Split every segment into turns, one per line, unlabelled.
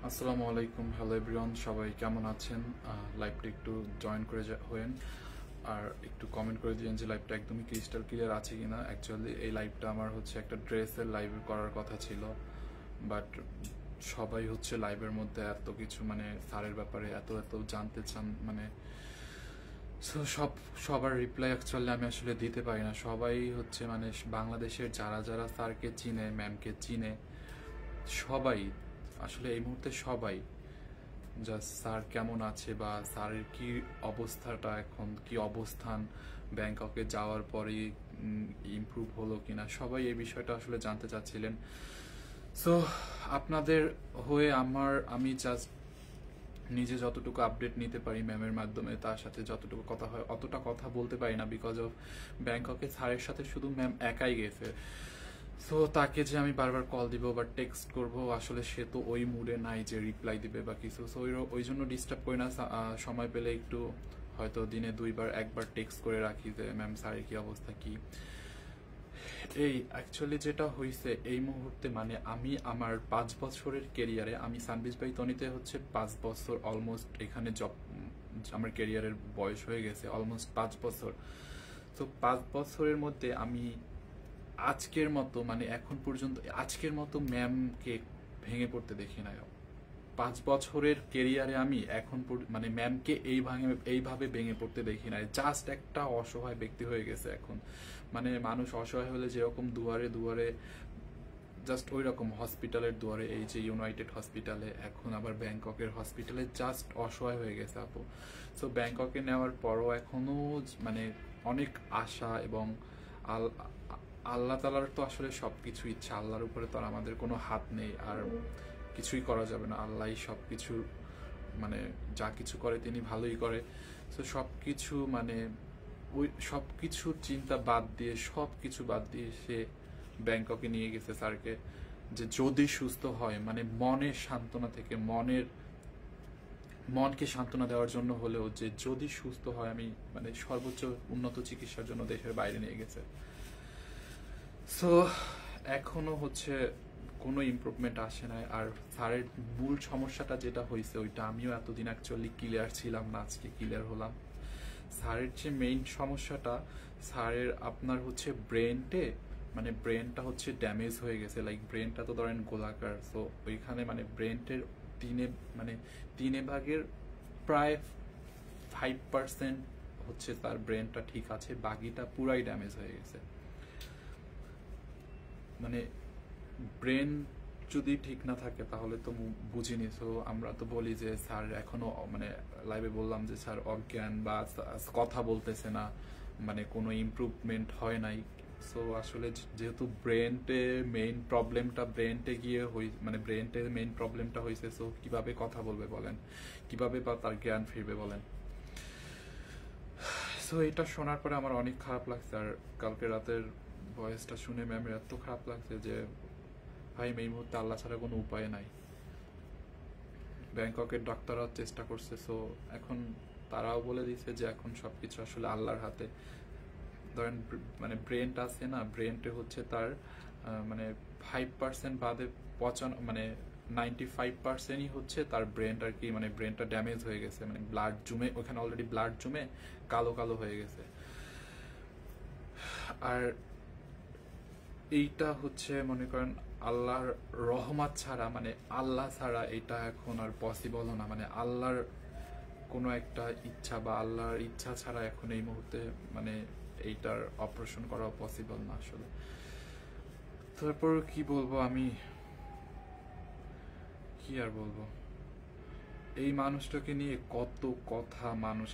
আসসালামু আলাইকুম, hello everyone, সবাই কেমন আছেন? লাইভটা একটু জয়েন করে হয়েন আর একটু কমেন্ট করে দিয়েন যে লাইভটা একদমই ক্রিস্টাল ক্লিয়ার আছে কিনা। অ্যাকচুয়ালি এই লাইভটা আমার হচ্ছে একটা ড্রেসের লাইভ করার কথা ছিল, বাট সবাই হচ্ছে লাইভের মধ্যে এত কিছু মানে স্যারের ব্যাপারে এত এত জানতে চান, মানে সবার রিপ্লাই অ্যাকচুয়ালি আমি আসলে দিতে পারি না। সবাই হচ্ছে মানে বাংলাদেশের যারা যারা স্যারকে চিনে, ম্যামকে চিনে, সবাই আসলে এই মুহূর্তে সবাই জাস্ট স্যার কেমন আছে বা স্যারের কি অবস্থাটা, এখন কি অবস্থান, ব্যাংককে যাওয়ার পরে ইমপ্রুভ হলো কিনা, সবাই এই বিষয়টা আসলে জানতে চাচ্ছিলেন। সো আপনাদের হয়ে আমি জাস্ট নিজে যতটুকু আপডেট নিতে পারি ম্যামের মাধ্যমে, তার সাথে যতটুকু কথা হয় অতটা কথা বলতে পারি না, বিকজ অফ ব্যাংককে স্যারের সাথে শুধু ম্যাম একাই গেছে। সো তাকে যে আমি বারবার কল দিব বা টেক্সট করব, আসলে সে তো ওই মুডে নাই যে রিপ্লাই দিবে বা কিছু। সো ওই জন্য ডিস্টার্ব করি না। সময় পেলে একটু হয়তো দিনে দুইবার একবার টেক্সট করে রাখি যে ম্যাম স্যারের কি অবস্থা কি। এই অ্যাকচুয়ালি যেটা হয়েছে এই মুহূর্তে, মানে আমি আমার 5 বছরের কেরিয়ারে, আমি সানবিজ বাই তনিতে হচ্ছে 5 বছর অলমোস্ট এখানে জব, আমার কেরিয়ারের বয়স হয়ে গেছে অলমোস্ট 5 বছর। তো 5 বছরের মধ্যে আমি আজকের মতো মানে এখন পর্যন্ত আজকের মতো ম্যামকে ভেঙে পড়তে দেখি না। 5 বছরের কেরিয়ারে আমি এখন মানে ম্যামকে এইভাবে ভেঙে পড়তে দেখি না। জাস্ট একটা অসহায় ব্যক্তি হয়ে গেছে এখন। মানে মানুষ অসহায় হলে যেরকম দুয়ারে দুয়ারে, জাস্ট ওই রকম হসপিটালের দুয়ারে, এই যে ইউনাইটেড হসপিটালে, এখন আবার ব্যাংককের হসপিটালে জাস্ট অসহায় হয়ে গেছে আপু। সো ব্যাংককে নেওয়ার পরও এখনো মানে অনেক আশা, এবং আল্লাহ তালার তো আসলে সবকিছু ইচ্ছা, আল্লাহর উপরে তো আর আমাদের কোনো হাত নেই, আর কিছুই করা যাবে না। আল্লাহই সবকিছু মানে যা কিছু করে তিনি ভালোই করে। তো সবকিছু মানে ওই সবকিছু চিন্তা বাদ দিয়ে, সবকিছু বাদ দিয়ে সে ব্যাংককে নিয়ে গেছে স্যারকে, যে যদি সুস্থ হয়, মানে মনের সান্ত্বনা থেকে, মনকে সান্ত্বনা দেওয়ার জন্য হলেও, যে যদি সুস্থ হয় আমি মানে সর্বোচ্চ উন্নত চিকিৎসার জন্য দেশের বাইরে নিয়ে গেছে। সো এখনো হচ্ছে কোনো ইমপ্রুভমেন্ট আসে নাই। আর স্যারের মূল সমস্যাটা যেটা হয়েছে ওইটা আমিও এতদিন অ্যাকচুয়ালি ক্লিয়ার ছিলাম না, আজকে ক্লিয়ার হলাম। স্যারের যে মেইন সমস্যাটা, স্যারের আপনার হচ্ছে ব্রেনটে, মানে ব্রেনটা হচ্ছে ড্যামেজ হয়ে গেছে। লাইক ব্রেনটা তো ধরেন গোলাকার, সো ওইখানে মানে ব্রেনটের মানে 3 ভাগের প্রায় 5% হচ্ছে তার ব্রেনটা ঠিক আছে, বাকিটা পুরাই ড্যামেজ হয়ে গেছে। মানে ব্রেন যদি ঠিক না থাকে তাহলে তো বুঝিনি। সো আমরা তো বলি যে স্যার এখনো, মানে লাইভে বললাম যে স্যার অজ্ঞান বা কথা বলতেছে না, মানে কোনো ইমপ্রুভমেন্ট হয় নাই। সো আসলে যেহেতু ব্রেনটে গিয়ে মানে ব্রেনটে মেইন প্রবলেমটা হয়েছে, সো কিভাবে কথা বলবে বলেন, কিভাবে বা তার জ্ঞান ফিরবে বলেন। সো এটা শোনার পরে আমার অনেক খারাপ লাগছে। আর কালকে রাতের ভয়েসটা শুনে ম্যামের এত খারাপ লাগছে যে ভাই এই মুহূর্তে আল্লাহ ছাড়া কোনো উপায় নাই। ব্যাংককের ডাক্তাররাও চেষ্টা করছে, সো এখন তারাও বলে দিছে যে এখন সবকিছু আসলে আল্লাহর হাতে। ধরেন মানে ব্রেনটা আছে না, ব্রেনটে হচ্ছে তার মানে 5% বাদে মানে 95%ই হচ্ছে তার ব্রেনটা আর কি, মানে ব্রেনটা ড্যামেজ হয়ে গেছে, মানে ব্লাড জমে ওখানে, অলরেডি ব্লাড জমে কালো কালো হয়ে গেছে। আর এইটা হচ্ছে মনে করেন আল্লাহর রহমত ছাড়া, মানে আল্লাহ ছাড়া এটা এখন আর পসিবল না। মানে আল্লাহর কোনো একটা ইচ্ছা বা আল্লাহর ইচ্ছা ছাড়া এখন এই মুহূর্তে মানে এইটার অপারেশন করা পসিবল না আসলে। তারপর কি বলবো, আমি কি আর বলবো, এই মানুষটাকে নিয়ে কত কথা মানুষ,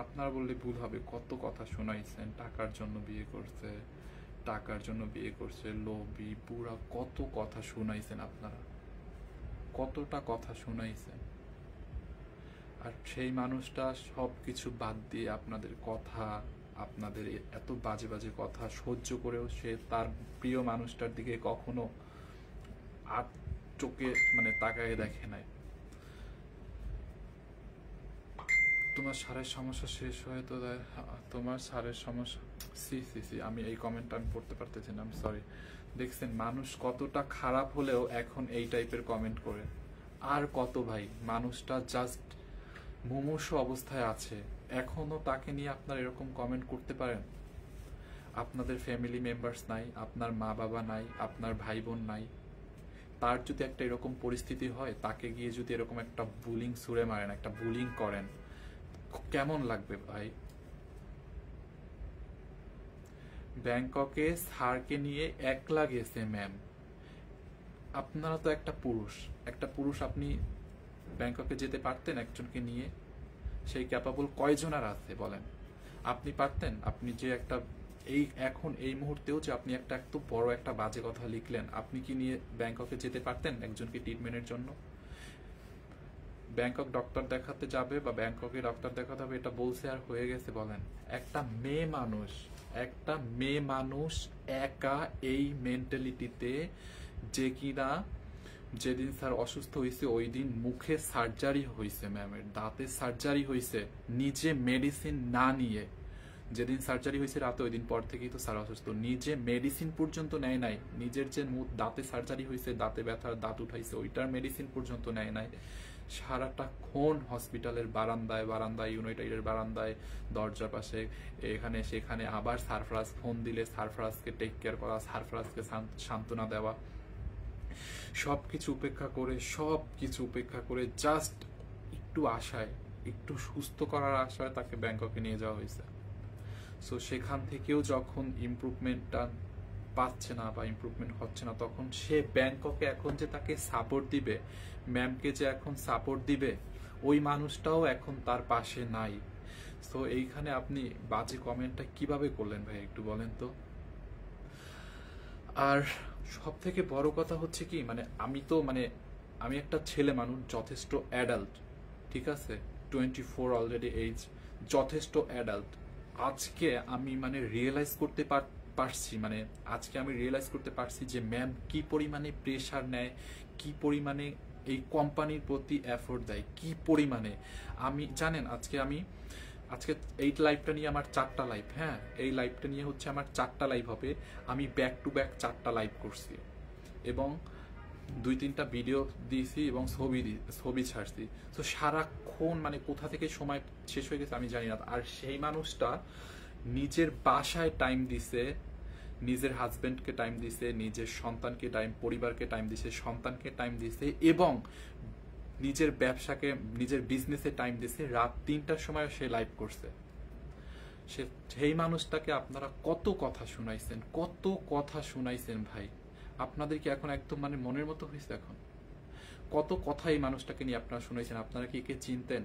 আপনারা বললে ভুল হবে, কত কথা শোনাইছেন। টাকার জন্য বিয়ে করছে, টাকার জন্য বিয়ে করছে, লোভী পুরা কত কথা শুনাইছেন আপনারা, কতটা কথা শুনাইছেন। আর সেই মানুষটা সব কিছু বাদ দিয়ে আপনাদের কথা, আপনাদের এত বাজে বাজে কথা সহ্য করেও সে তার প্রিয় মানুষটার দিকে কখনো আর চোখে মানে তাকায় দেখে নাই। তোমার সারের সমস্যা শেষ হয়ে তো তোমার সারের সমস্যা, সি সি সি, আমি এই কমেন্টটা আমি পড়তে পারতেছি না, আমি সরি। দেখছেন মানুষ কতটা খারাপ হলেও এখন এই টাইপের কমেন্ট করে, আর কত ভাই, মানুষটা জাস্ট মুমূর্ষু অবস্থায় আছে, এখনো তাকে নিয়ে আপনারা এরকম কমেন্ট করতে পারেন? আপনাদের ফ্যামিলি মেম্বার্স নাই, আপনার মা বাবা নাই, আপনার ভাই বোন নাই, তার যদি একটা এরকম পরিস্থিতি হয়, তাকে গিয়ে যদি এরকম একটা বুলিং ছুড়ে মারেন, একটা বুলিং করেন, কেমন লাগবে ভাই? ব্যাংককে স্যারকে নিয়ে একলা গেছে ম্যাম। আপনারা তো একটা পুরুষ আপনি ব্যাংককে যেতে পারতেন একজনকে নিয়ে? সেই ক্যাপাবল কয়জনার আছে বলেন? আপনি পারতেন? আপনি যে একটা এখন এই মুহূর্তেও যে আপনি একটা এত বড় একটা বাজে কথা লিখলেন, আপনি কি নিয়ে ব্যাংককে যেতে পারতেন একজনকে ট্রিটমেন্টের জন্য? ব্যাংকক ডক্টর দেখাতে যাবে বা ব্যাংককে ডক্টর দেখাতে হবে, এটা বলছে আর হয়ে গেছে বলেন? একটা মেয়ে মানুষ একা এই মেন্টালিটিতে, যে কিনা যেদিন স্যার অসুস্থ হয়েছে ওই দিন মুখে সার্জারি হয়েছে, ম্যামের দাঁতে সার্জারি হয়েছে, নিজে মেডিসিন না নিয়ে। যেদিন সার্জারি হয়েছে রাতে, ওই দিন পর থেকেই তো স্যার অসুস্থ, নিজে মেডিসিন পর্যন্ত নেয় নাই। নিজের যে দাঁতে সার্জারি হয়েছে, দাঁতে ব্যথার দাঁত উঠাইছে, ওইটার মেডিসিন পর্যন্ত নেয় নাই। সারাটাক্ষণ হসপিটালের বারান্দায় ইউনাইটেডের বারান্দায়, দরজার পাশে, এখানে সেখানে, আবার সারফরাজ ফোন দিলে সারফরাজকে টেক কেয়ার করা, সারফরাজকে সান্ত্বনা দেওয়া, সবকিছু উপেক্ষা করে জাস্ট একটু সুস্থ করার আশায় তাকে ব্যাংককে নিয়ে যাওয়া হয়েছে। সো সেখান থেকেও যখন ইমপ্রুভমেন্টটা পাচ্ছে না বা ইমপ্রুভমেন্ট হচ্ছে না, তখন সে ব্যাংককে এখন যে তাকে সাপোর্ট দিবে, ম্যামকে যে এখন সাপোর্ট দিবে, ওই মানুষটাও এখন তার পাশে নাই। সো এইখানে আপনি বাজে কমেন্টটা কিভাবে করলেন ভাই, একটু বলেন তো। আর সব থেকে বড় কথা হচ্ছে কি, আমি একটা ছেলে মানুষ, যথেষ্ট অ্যাডাল্ট, ঠিক আছে, 24 অলরেডি এজ, যথেষ্ট অ্যাডাল্ট। আজকে আমি রিয়েলাইজ করতে পারছি যে ম্যাম কি পরিমাণে প্রেশার নেয়, কি পরিমাণে এই কোম্পানির প্রতি এফোর্ট দেয়, কি পরিমাণে। জানেন, আজকে এই লাইভটা নিয়ে আমার 4টা লাইভ, হ্যাঁ, এই লাইভটা নিয়ে হচ্ছে আমার 4টা লাইভ হবে। আমি ব্যাক টু ব্যাক 4টা লাইভ করছি এবং 2-3টা ভিডিও দিয়েছি এবং ছবি ছাড়ছি। তো সারাক্ষণ কোথা থেকে সময় শেষ হয়ে গেছে আমি জানি না। আর সেই মানুষটা নিজের বাসায় টাইম দিছে, নিজের হাজবেন্ডকে টাইম দিছে, নিজের সন্তানকে পরিবারকে টাইম দিছে, সন্তানকে টাইম দিছে এবং নিজের ব্যবসাকে, নিজের বিজনেসে টাইম দিছে। রাত 3টার সময় সে লাইভ করছে। সেই মানুষটাকে আপনারা কত কথা শুনাইছেন ভাই। আপনাদের কি এখন একদম মনের মতো হয়েছে? এখন কত কথা এই মানুষটাকে নিয়ে আপনারা শুনাইছেন। আপনারা কি একে চিনতেন?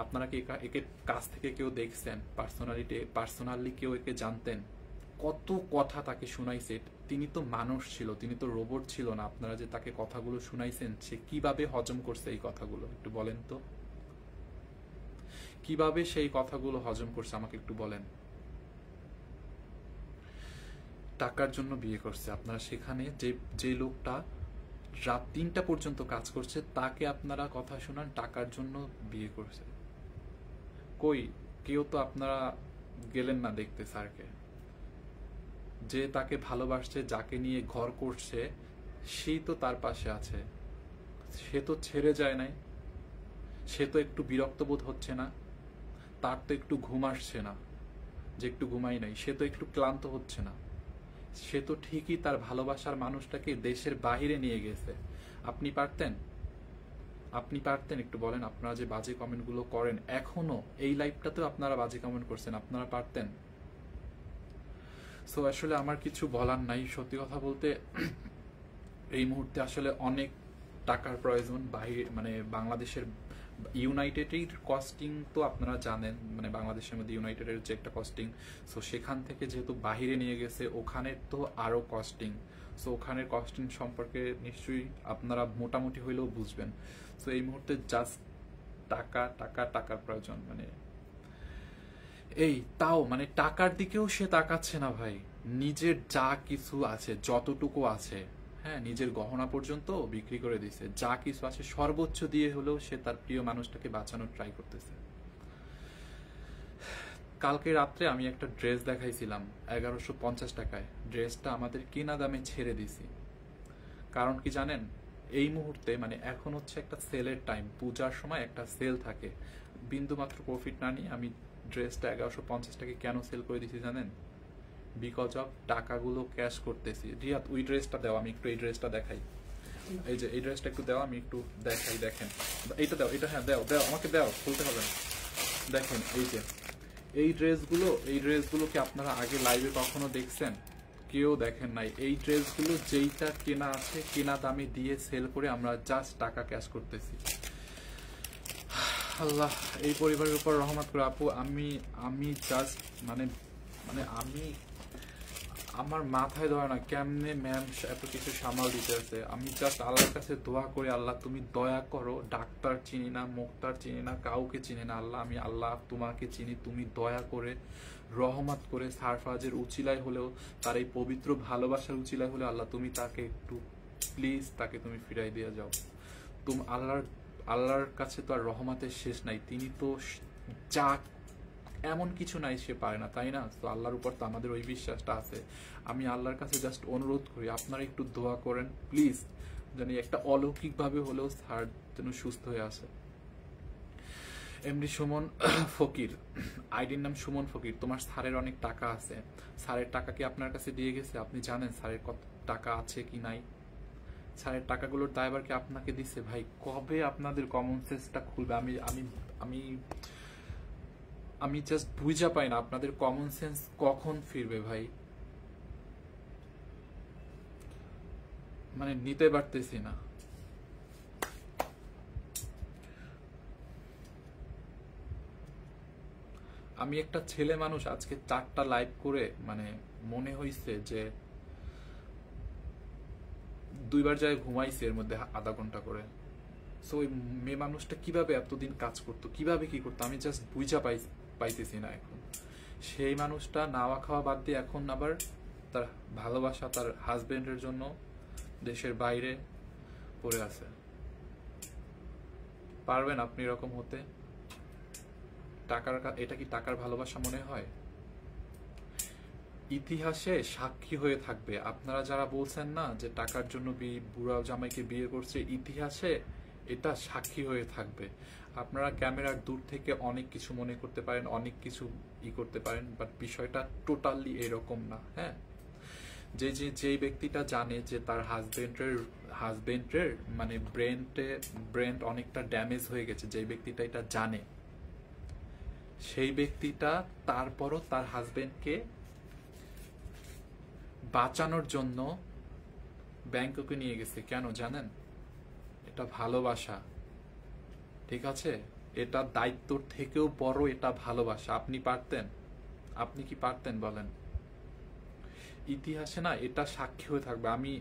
আপনারা কি একে কাছ থেকে কেউ দেখছেন? পার্সোনালি কেউ একে জানতেন? কত কথা তাকে শুনাইছে। তিনি তো মানুষ ছিল, তিনি তো রোবট ছিল না। আপনারা যে তাকে কথাগুলো শুনাইছেন, সে কিভাবে হজম করছে এই কথাগুলো একটু বলেন তো। কিভাবে সেই কথাগুলো হজম করছে আমাকে একটু বলেন। টাকার জন্য বিয়ে করছে। আপনারা সেখানে যে লোকটা রাত 3টা পর্যন্ত কাজ করছে, তাকে আপনারা কথা শোনান টাকার জন্য বিয়ে করছে। কই কেউ তো আপনারা গেলেন না দেখতে স্যারকে। যে তাকে ভালোবাসছে, যাকে নিয়ে ঘর করছে, সেই তো তার পাশে আছে। সে তো ছেড়ে যায় নাই। সে তো একটু বিরক্ত বোধ হচ্ছে না? তার তো একটু ঘুম আসছে না যে একটু ঘুমাই নাই? সে তো একটু ক্লান্ত হচ্ছে না? সে তো ঠিকই তার ভালোবাসার মানুষটাকে দেশের বাহিরে নিয়ে গেছে। আপনি পারতেন একটু বলেন। আপনারা যে বাজে কমেন্টগুলো করেন, এখনো এই লাইভটাতেও আপনারা বাজে কমেন্ট করছেন, আপনারা পারতেন। সো আসলে আমার কিছু বলার নাই। সত্যি কথা বলতে এই মুহূর্তে আসলে অনেক টাকার প্রয়োজন। বাংলাদেশের ইউনাইটেডের কস্টিং তো আপনারা জানেন, বাংলাদেশের মধ্যে ইউনাইটেডের যে একটা কস্টিং, সো সেখান থেকে যেহেতু বাহিরে নিয়ে গেছে, ওখানের তো আরো কস্টিং। সো ওখানের কস্টিং সম্পর্কে নিশ্চয়ই আপনারা মোটামুটি হইলেও বুঝবেন। সো এই মুহূর্তে জাস্ট টাকার প্রয়োজন। তাও টাকার দিকেও সে তাকাচ্ছে না ভাই। নিজের যা কিছু আছে, যতটুকু আছে, হ্যাঁ, নিজের গহনা পর্যন্ত বিক্রি করে দিছে। যা কিছু আছে সর্বোচ্চ দিয়ে হলেও সে তার প্রিয় মানুষটাকে বাঁচানোর ট্রাই করতেছে। কালকে রাত্রে আমি একটা ড্রেস দেখাইছিলাম 1150 টাকায়। ড্রেসটা আমাদের কেনা দামে ছেড়ে দিছি। কারণ কি জানেন? এই মুহূর্তে মানে এখন হচ্ছে একটা সেলের টাইম, পূজার সময় একটা সেল থাকে, বিন্দুমাত্র প্রফিট না নিয়ে আমি ড্রেসটা 1150 টাকা কেন সেল করে দিছি জানেন? বিকজ অফ টাকাগুলো ক্যাশ করতেছি। রিয়াদ ওই ড্রেসটা দাও, আমি একটু এই ড্রেসটা দেখাই। এই যে এই ড্রেসটা একটু দাও, আমি একটু দেখাই। দেখেন এইটা দাও, এটা হ্যাঁ দাও দাও, আমাকে দাও, খুলতে হবে না। দেখেন এই যে এই ড্রেসগুলো কি আপনারা আগে লাইভে কখনো দেখছেন? কেউ দেখেন নাই। এই ড্রেসগুলো যেইটা কেনা আছে কেনা দামে দিয়ে সেল করে আমরা জাস্ট টাকা ক্যাশ করতেছি। আল্লাহ এই পরিবারের উপর রহমত করে আপু। আমি জাস্ট মানে মানে আমি আমার মাথায় ধরে না কেমনে ম্যাম এত কিছু সামাল দিতে আছে। আমি জাস্ট আল্লাহর কাছে দোয়া করি, আল্লাহ তুমি দয়া করো। ডাক্তার চিনি না, মুক্তার চিনি না, কাউকে চিনি না আল্লাহ, আমি আল্লাহ তোমাকে চিনি। তুমি দয়া করে রহমত করে সারফাজের উচিলায় হলেও, তার এই পবিত্র ভালোবাসার উচিলায় হলেও আল্লাহ তুমি তাকে একটু প্লিজ তাকে তুমি ফিরাই দিয়ে যাও। তুমি আল্লাহর কাছে তো আর রহমতের শেষ নাই। তিনি তো যা এমন কিছু নাই সে পারে না, তাই না? তো আল্লাহর উপর তো আমাদের ওই বিশ্বাসটা আছে। আমি আল্লাহর কাছে জাস্ট অনুরোধ করি আপনারা একটু দোয়া করেন প্লিজ, জানি একটা অলৌকিক ভাবে হলেও স্যার যেন সুস্থ হয়ে আসে। এমডি সুমন ফকির, আইডির নাম সুমন ফকির। তোমার স্যারের অনেক টাকা আছে, স্যারের টাকা কি আপনার কাছে দিয়ে গেছে? আপনি জানেন স্যারের কত টাকা আছে কি নাই? স্যারের টাকাগুলোর দায়ভার কি আপনাকে দিচ্ছে? ভাই কবে আপনাদের কমন সেন্সটা খুলবে? আমি আমি আমি আমি জাস্ট বুঝা পাই না আপনাদের কমন সেন্স কখন ফিরবে ভাই। মানে নিতে পারতেছি না। আমি একটা ছেলে মানুষ, আজকে 4টা লাইভ করে মানে মনে হইছে যে 2বার যায় ঘুমাইছে এর মধ্যে আধা ঘন্টা করে। সো ওই মেয়ে মানুষটা কিভাবে এতদিন কাজ করতো, কিভাবে কি করতো আমি জাস্ট বুঝা পাইতেছি না এখন। সেই মানুষটা নাওয়া খাওয়া বাদ দিয়ে এখন আবার তার ভালোবাসা তার হাজবেন্ডের জন্য দেশের বাইরে পড়ে আছে। পারবেন আপনি এরকম হতে? এটা কি টাকার ভালোবাসা মনে হয়? ইতিহাসে সাক্ষী হয়ে থাকবে। আপনারা যারা বলছেন না যে টাকার জন্য বুড়া জামাইকে বিয়ে করছে, ইতিহাসে এটা সাক্ষী হয়ে থাকবে। আপনারা ক্যামেরার দূর থেকে অনেক কিছু মনে করতে পারেন, অনেক কিছু করতে পারেন, বাট বিষয়টা টোটালি এরকম না। হ্যাঁ, যে ব্যক্তিটা জানে যে তার হাজবেন্ডের মানে ব্রেন অনেকটা ড্যামেজ হয়ে গেছে, যে ব্যক্তিটা এটা জানে, সেই ব্যক্তিটা তারপরও তার হাজবেন্ডকে বাঁচানোর জন্য ব্যাংককে নিয়ে গেছে। কেন জানেন? এটা ভালোবাসা, ঠিক আছে? এটা দায়িত্বর থেকেও বড়, এটা ভালোবাসা। আপনি পারতেন? আপনি কি পারতেন বলেন? ইতিহাসে না এটা সাক্ষী হয়ে থাকবে। আমি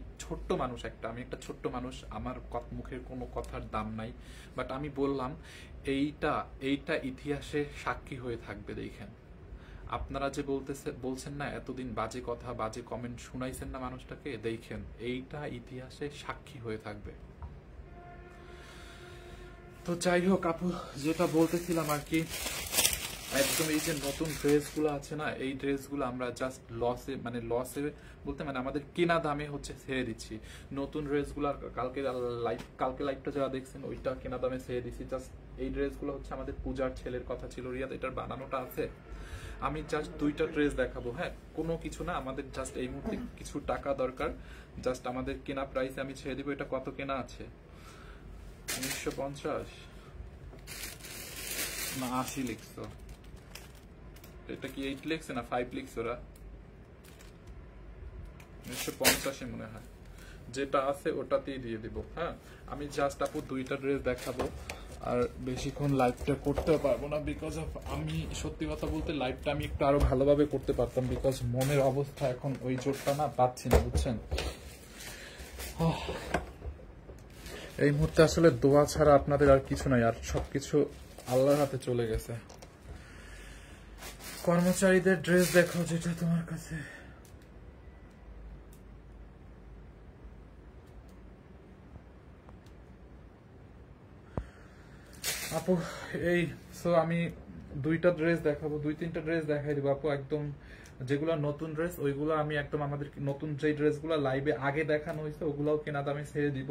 একটা ছোট্ট মানুষ, আমার মুখের কোনো কথার দাম নাই, বাট আমি বললাম এইটা ইতিহাসে সাক্ষী হয়ে থাকবে। দেখেন আপনারা যে বলছেন না এতদিন বাজে কথা বাজে কমেন্ট শুনাইছেন না মানুষটাকে, দেখেন এইটা ইতিহাসে সাক্ষী হয়ে থাকবে। তো যাই হোক আপু, যেটা বলতেছিলাম আর কি, একদম এই যে নতুন ড্রেসগুলো আছে না, এই ড্রেসগুলো আমরা জাস্ট লসে বলতে মানে আমাদের কেনা দামে হচ্ছে ছেড়ে দিচ্ছি। নতুন ড্রেসগুলো কালকে লাইভটা যারা দেখছেন ওইটা কেনা দামে ছেড়ে দিচ্ছি। জাস্ট এই ড্রেসগুলো হচ্ছে আমাদের পূজার ছেলের কথা ছিল, রিয়াদ এটার বানানোটা আছে। আমি জাস্ট 2টা ড্রেস দেখাবো। হ্যাঁ, কোনো কিছু না, আমাদের জাস্ট এই মুহূর্তে কিছু টাকা দরকার, জাস্ট আমাদের কেনা প্রাইসে আমি ছেড়ে দিব। এটা কত কেনা আছে? 1950 না 80 লিখছো? এটা কি 8 লিখছে না 5 লিখছে ওরা? 1950 মনে হয়। যেটা আছে ওটাতেই দিয়ে দিব। হ্যাঁ, আমি জাস্ট আপু 2টা ড্রেস দেখাবো, আর বেশিক্ষণ লাইভটা করতে পারবো না বিকজ অফ, আমি সত্যি কথা বলতে লাইভটা আমি একটু আরো ভালোভাবে করতে পারতাম, বিকজ মনের অবস্থা এখন ওই জোরটা না পাচ্ছি না, বুঝছেন? এই মুহূর্তে আসলে দোয়া ছাড়া আপনাদের আর কিছু নাই, আর সবকিছু আল্লাহর হাতে চলে গেছে। কর্মচারীদের ড্রেস দেখো যেটা তোমার কাছে। আপু এই আমি 2টা ড্রেস দেখাবো, 2-3টা ড্রেস দেখাই দিব আপু। একদম যেগুলো নতুন ড্রেস ওইগুলো আমি একদম আমাদের নতুন যে ড্রেসগুলো লাইভে আগে দেখানো হয়েছে ওগুলাও কেনা দামে ছেড়ে দিব।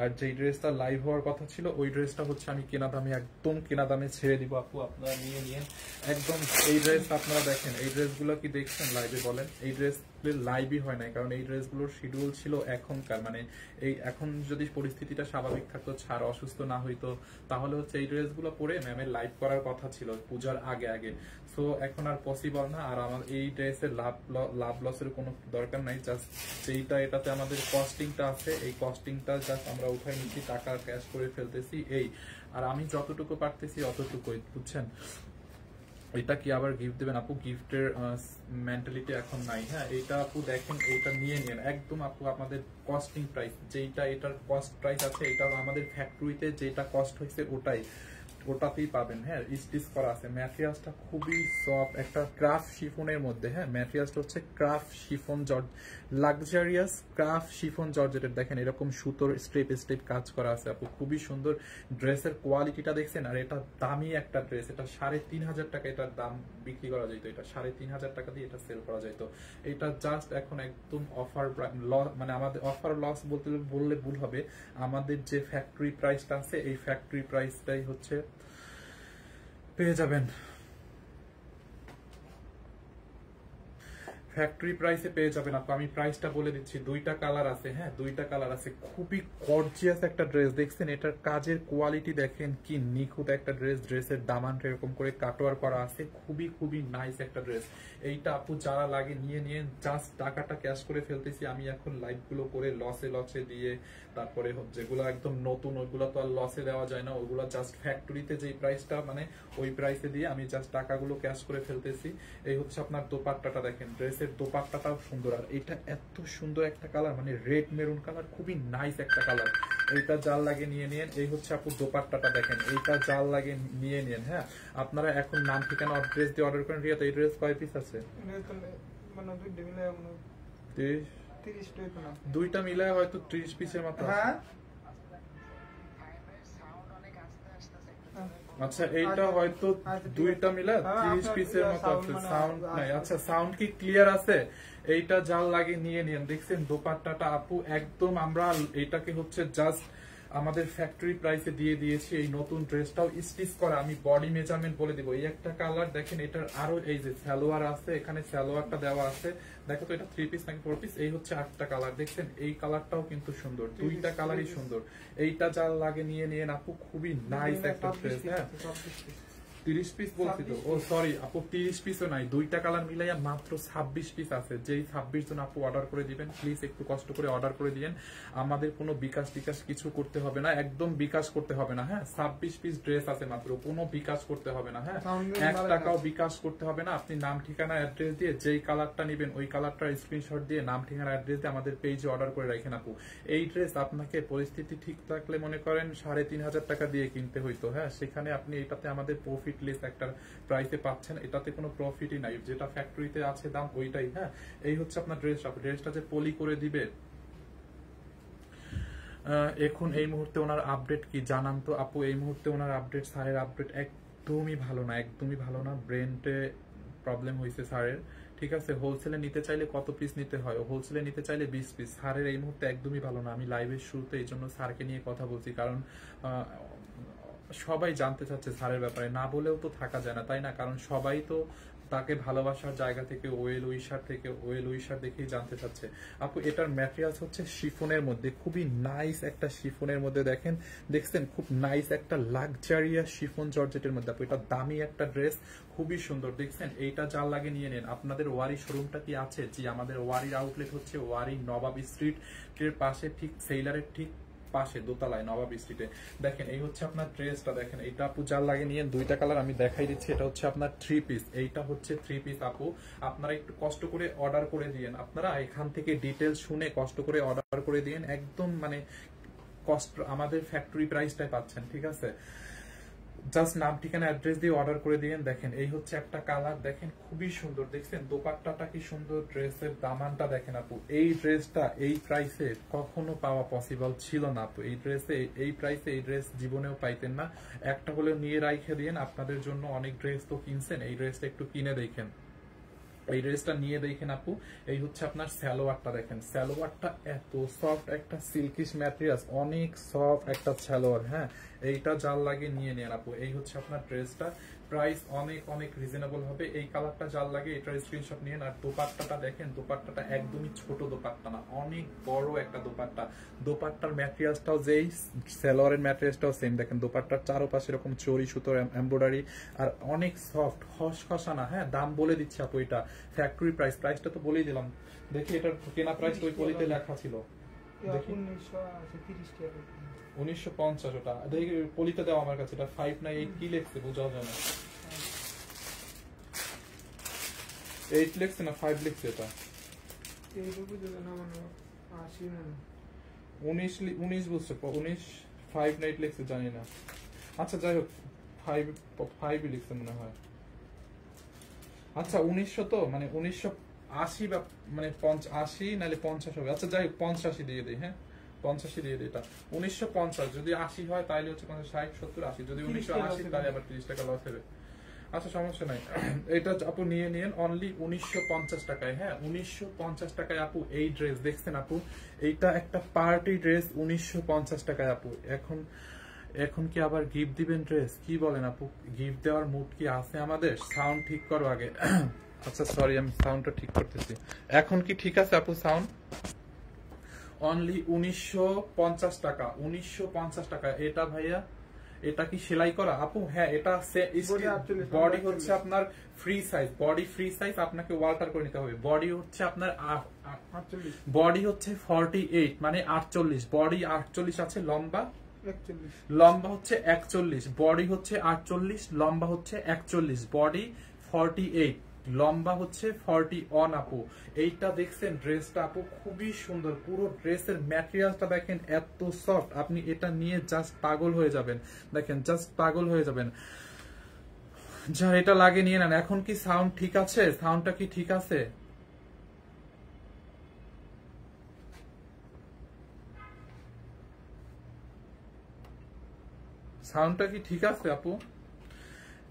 আর যে ড্রেসটা লাইভ হওয়ার কথা ছিল ওই ড্রেসটা হচ্ছে আমি কেনা দামে, একদম কেনা দামে ছেড়ে দিব আপু, আপনারা নিয়ে নিয়েন একদম। এই ড্রেস আপনারা দেখেন, এই ড্রেসগুলো কি দেখছেন লাইভে? বলেন, এই ড্রেস লাইভই হয় না, কারণ এই ড্রেসগুলোর শিডিউল ছিল এখনকার, মানে এই এখন যদি পরিস্থিতিটা স্বাভাবিক থাকতো, ছাড় অসুস্থ না হইতো, তাহলে হচ্ছে এই ড্রেসগুলো পরে ম্যামের লাইভ করার কথা ছিল পূজার আগে আগে। সো এখন আর পসিবল না। আর আমার এই ড্রেসের লাভ লসের কোনো দরকার নাই, জাস্ট যেইটা এটাতে আমাদের কস্টিংটা আছে এই কস্টিংটা জাস্ট আমরা উঠাই নিচ্ছি, টাকা ক্যাশ করে ফেলতেছি এই। আর আমি যতটুকু পারতেছি অতটুকুই, বুঝছেন? এটা কি আবার গিফট দেবেন আপু? গিফটের মেন্টালিটি এখন নাই। হ্যাঁ, এইটা আপু দেখেন, এইটা নিয়ে নেন একদম আপু, আমাদের কস্টিং প্রাইস যেইটা, এটার কস্ট প্রাইস আছে, এটা আমাদের ফ্যাক্টরিতে যেটা কস্ট হয়েছে ওটাতেই পাবেন। হ্যাঁ, স্টিচ করা আছে, ম্যাটেরিয়ালসটা খুবই সফট, একটা ক্রাফট শিফনের মধ্যে। হ্যাঁ, ম্যাটেরিয়ালসটা হচ্ছে craft chiffon George, luxurious craft chiffon জর্জেটের। দেখেন এরকম সুতোর স্টেপ স্টেপ কাজ করা আছে আপু, খুবই সুন্দর। ড্রেসের কোয়ালিটিটা দেখছেন? আর এটা দামি একটা ড্রেস, এটা 3,500 টাকা এটার দাম বিক্রি করা যেত, এটা 3,500 টাকা দিয়ে এটা সেল করা যেত। এটা জাস্ট এখন একদম অফার, মানে আমাদের অফার লস বললে ভুল হবে, আমাদের যে ফ্যাক্টরি প্রাইসটা আছে এই ফ্যাক্টরি প্রাইসটাই হচ্ছে পেয়ে যাবেন, ফ্যাক্টরি প্রাইসে পেয়ে যাবেন আপু। আমি প্রাইসটা বলে দিচ্ছি, দুইটা কালার আছে। হ্যাঁ, দুইটা কালার আছে, খুবই গর্জিয়াস একটা ড্রেস। দেখছেন এটার কাজের কোয়ালিটি দেখেন, কি নিখুঁত একটা ড্রেস। ড্রেসের দামানটা এরকম করে কাটোয়ার করা আছে, খুবই খুবই নাইস একটা ড্রেস। এইটা আপু যারা লাগে নিয়ে নিয়ে, জাস্ট টাকাটা ক্যাশ করে ফেলতেছি আমি এখন লাইভ গুলো করে লসে দিয়ে। তারপরে যেগুলো একদম নতুন ওইগুলো তো আর লসে দেওয়া যায় না, ওইগুলো জাস্ট ফ্যাক্টরিতে যে প্রাইসটা মানে ওই প্রাইসে দিয়ে আমি জাস্ট টাকাগুলো ক্যাশ করে ফেলতেছি। এই হচ্ছে আপনার দোপাট্টাটা দেখেন, ড্রেসের দোপাট্টাটাও সুন্দর। আর এটা এত সুন্দর একটা কালার, মানে রেড মেরুন কালার, খুবই নাইস একটা কালার। এইটা জাল লাগে নিয়ে নিন। এই হচ্ছে আপু দোপাট্টাটা দেখেন, এইটা জাল লাগে নিয়ে নিন। হ্যাঁ, আপনারা এখন নাম ঠিকানা অ্যাড্রেস দিয়ে অর্ডার করেন। রিয়াত এই ড্রেস কয় পিস আছে? দুইটা মিলায় হয়তো 30 পিসের মতো। আচ্ছা, এইটা হয়তো দুইটা মিলা 30 পিসের মতো আছে, সাউন্ড নাই। আচ্ছা, সাউন্ড কি ক্লিয়ার আছে? এইটা জাল লাগে নিয়ে নিন। দেখছেন দোপাট্টাটা আপু একদম, আমরা এটাকে হচ্ছে জাস্ট আমাদের ফ্যাক্টরি প্রাইসে দিয়ে দিয়েছি। এই নতুন ড্রেসটাও স্টিচ করা, আমি বডি মেজারমেন্ট বলে দিব। এই একটা কালার দেখেন, এটার আরো এই যে সালোয়ার আছে, এখানে সালোয়ারটা দেওয়া আছে। দেখো তো এটা 3 পিস নাকি 4 পিস? এই হচ্ছে 8টা কালার। দেখছেন এই কালারটাও কিন্তু সুন্দর, দুইটা কালারই সুন্দর। এইটা জাল লাগে নিয়ে নিন আপু, খুবই নাইস একটা ড্রেস। হ্যাঁ, 30 পিস বলছি তো, ও সরি আপু, 30 পিসও নাই, দুইটা কালার মিলাইয়া মাত্র 26 পিস আছে। যেই 26 জন আপু অর্ডার করে দিবেন, প্লিজ একটু কষ্ট করে অর্ডার করে দিবেন। আমাদের কোনো বিকাশ কিছু করতে হবে না, একদম বিকাশ করতে হবে না। হ্যাঁ, 26 পিস ড্রেস আছে মাত্র, কোনো বিকাশ করতে হবে না। হ্যাঁ, 1 টাকাও বিকাশ করতে হবে না। আপনি নাম ঠিকানা অ্যাড্রেস দিয়ে যেই কালারটা নেবেন ওই কালারটার স্ক্রিনশট দিয়ে নাম ঠিকানা অ্যাড্রেস দিয়ে আমাদের পেজে অর্ডার করে রাখেন আপু। এই ড্রেস আপনাকে পরিস্থিতি ঠিক থাকলে মনে করেন 3,500 টাকা দিয়ে কিনতে হইতো। হ্যাঁ, সেখানে আপনি এটাতে আমাদের প্রফিট লিস্ট একটা প্রাইসে পাচ্ছেন, এটাতে কোনো প্রফিটই নাই, যেটা ফ্যাক্টরিতে আছে দাম ওইটাই। হ্যাঁ, এই হচ্ছে আপনার ড্রেসটা যে পলি করে দিবে। এখন এই মুহূর্তে ওনার আপডেট কি জানান তো আপু? এই মুহূর্তে ওনার আপডেট, স্যারের আপডেট একদমই ভালো না, একদমই ভালো না। ব্রেনটে প্রবলেম হয়েছে স্যারের। ঠিক আছে, হোলসেলে নিতে চাইলে কত পিস নিতে হয়? হোলসেলে নিতে চাইলে 20 পিস। স্যারের এই মুহূর্তে একদমই ভালো না। আমি লাইভের শুরুতে এই জন্য স্যারকে নিয়ে কথা বলছি, কারণ সবাই জানতে চাচ্ছে স্যারের ব্যাপারে, না বলেও তো থাকা যায় না, তাই না? কারণ সবাই তো তাকে ভালোবাসার জায়গা থেকে, ওয়েল উইশার দেখেই জানতে চাচ্ছে। আপু এটার ম্যাটেরিয়ালস হচ্ছে শিফনের মধ্যে, খুবই নাইস একটা শিফনের মধ্যে। দেখছেন খুব নাইস একটা লাক্সারিয়াস শিফন জর্জেটের মধ্যে আপু, এটা দামি একটা ড্রেস, খুবই সুন্দর। দেখছেন এইটা জাল লাগে নিয়ে নেন। আপনাদের ওয়ারি শোরুমটা কি আছে? জি, আমাদের ওয়ারির আউটলেট হচ্ছে ওয়ারি নবাব স্ট্রিট এর পাশে, ঠিক সেইলারের ঠিক পাশে দোতলায় নবাব স্ট্রিটে। দেখেন এই হচ্ছে আপনার ড্রেসটা, দেখেন এইটা আপু জাল লাগে নিয়ে দুইটা কালার আমি দেখাই দিচ্ছি। এটা হচ্ছে আপনার 3 পিস, এইটা হচ্ছে 3 পিস আপু। আপনারা একটু কষ্ট করে অর্ডার করে দিয়েন, আপনারা এখান থেকে ডিটেলস শুনে কষ্ট করে অর্ডার করে দিয়েন, একদম মানে কষ্ট আমাদের ফ্যাক্টরি প্রাইসটাই পাচ্ছেন। ঠিক আছে, জাস্ট নাম ঠিকানা অ্যাড্রেস দিয়ে অর্ডার করে দিয়েন। দেখেন এই হচ্ছে একটা কালার, দেখেন খুবই সুন্দর। দেখছেন দোপাট্টাটা কি সুন্দর, ড্রেসের দামানটা দেখেন আপু। এই ড্রেসটা এই প্রাইসে কখনো পাওয়া পসিবল ছিল না আপু। এই ড্রেসে এই প্রাইসে এই ড্রেস জীবনেও পাইতেন না। একটা হলেও নিয়ে রাইখে দিয়েন, আপনাদের জন্য অনেক ড্রেস তো কিনছেন, এই ড্রেসটা একটু কিনে দেখেন। এই ড্রেসটা নিয়ে দেখেন আপু, এই হচ্ছে আপনার সালোয়ারটা দেখেন, সালোয়ারটা এত সফট একটা সিল্কিশ ম্যাটেরিয়াল, অনেক সফট একটা সালোয়ার। হ্যাঁ, এইটা যার লাগে নিয়ে নেন আপু। এই হচ্ছে আপনার ড্রেসটা, প্রাইস অনেক অনেক রিজনেবল হবে। এই কালারটা যার লাগে এটার স্ক্রিনশট নিন। আর দোপাট্টাটা দেখেন, দোপাট্টাটা একদমই ছোট দোপাট্টা না, অনেক বড় একটা দোপাট্টা। দোপাট্টার ম্যাটেরিয়ালসটাও যেই, সালোয়ারের ম্যাটেরিয়ালসটাও সেম। দেখেন দোপাট্টার চারপাশে এরকম চড়ি সুতোর এমব্রয়ডারি, আর অনেক সফট, খসখসা না। হ্যাঁ, দাম বলে দিচ্ছি আপু, এটা ফ্যাক্টরি প্রাইস, প্রাইসটা তো বলেই দিলাম। দেখি এটার কেনা প্রাইস ওই পলিতে লেখা ছিল, দেখি 1950। ওটা দেখি পলিতে দেওয়া আমার কাছে, এটা 5 না 8 কি লেখছে বোঝাও যায় না। 8 লেখছে না 5 লেখছে? এটা 19 বুঝছে, 19 5 না 8 লেখছে জানি না। আচ্ছা যাই হোক, 5 লিখছে মনে হয়। আচ্ছা 1900 তো, মানে 1980 বা মানে 85 নাহলে 50 হবে। আচ্ছা যাই হোক 85 দিয়ে দিই। হ্যাঁ 85 দিয়ে দিই। এটা 1950, যদি 80 হয় তাহলে হচ্ছে 50, 60, 70, 80। যদি 1980 তাহলে আবার 30 টাকা লস হবে। আচ্ছা সমস্যা নাই, এটা আপু নিয়ে নিন অনলি 1950 টাকায়। হ্যাঁ 1950 টাকায় আপু এই ড্রেস দেখছেন আপু, এইটা একটা পার্টি ড্রেস 1950 টাকায় আপু। এখন কি আবার গিফট দিবেন ড্রেস? কি বলেন আপু, গিফট দেওয়ার মুড কি আছে আমাদের? সাউন্ড ঠিক করো আগে। আচ্ছা সরি, আমি সাউন্ডটা ঠিক করতেছি। এখন কি ঠিক আছে আপু সাউন্ড? অনলি 1950 টাকা, 1950 টাকা। এটা ভাইয়া, এটা কি সেলাই করা আপু? হ্যাঁ, এটা বডি হচ্ছে আপনার free size, body free size, আপনাকে ওয়াল্টার করে নিতে হবে। বডি হচ্ছে আপনার বডি হচ্ছে 48 মানে 48, বডি 48 আছে, লম্বা হচ্ছে 41, বডি হচ্ছে 48, লম্বা হচ্ছে 41, বডি 48, লম্বা হচ্ছে 41 আপু। এইটা দেখছেন ড্রেসটা আপু, খুবই সুন্দর। পুরো ড্রেসের ম্যাটেরিয়ালটা দেখেন এত সফট, আপনি এটা নিয়ে জাস্ট পাগল হয়ে যাবেন। দেখেন জাস্ট পাগল হয়ে যাবেন। যার এটা লাগে নিয়ে নেন। এখন কি সাউন্ড ঠিক আছে? সাউন্ডটা কি ঠিক আছে? সাউন্ডটা কি ঠিক আছে আপু?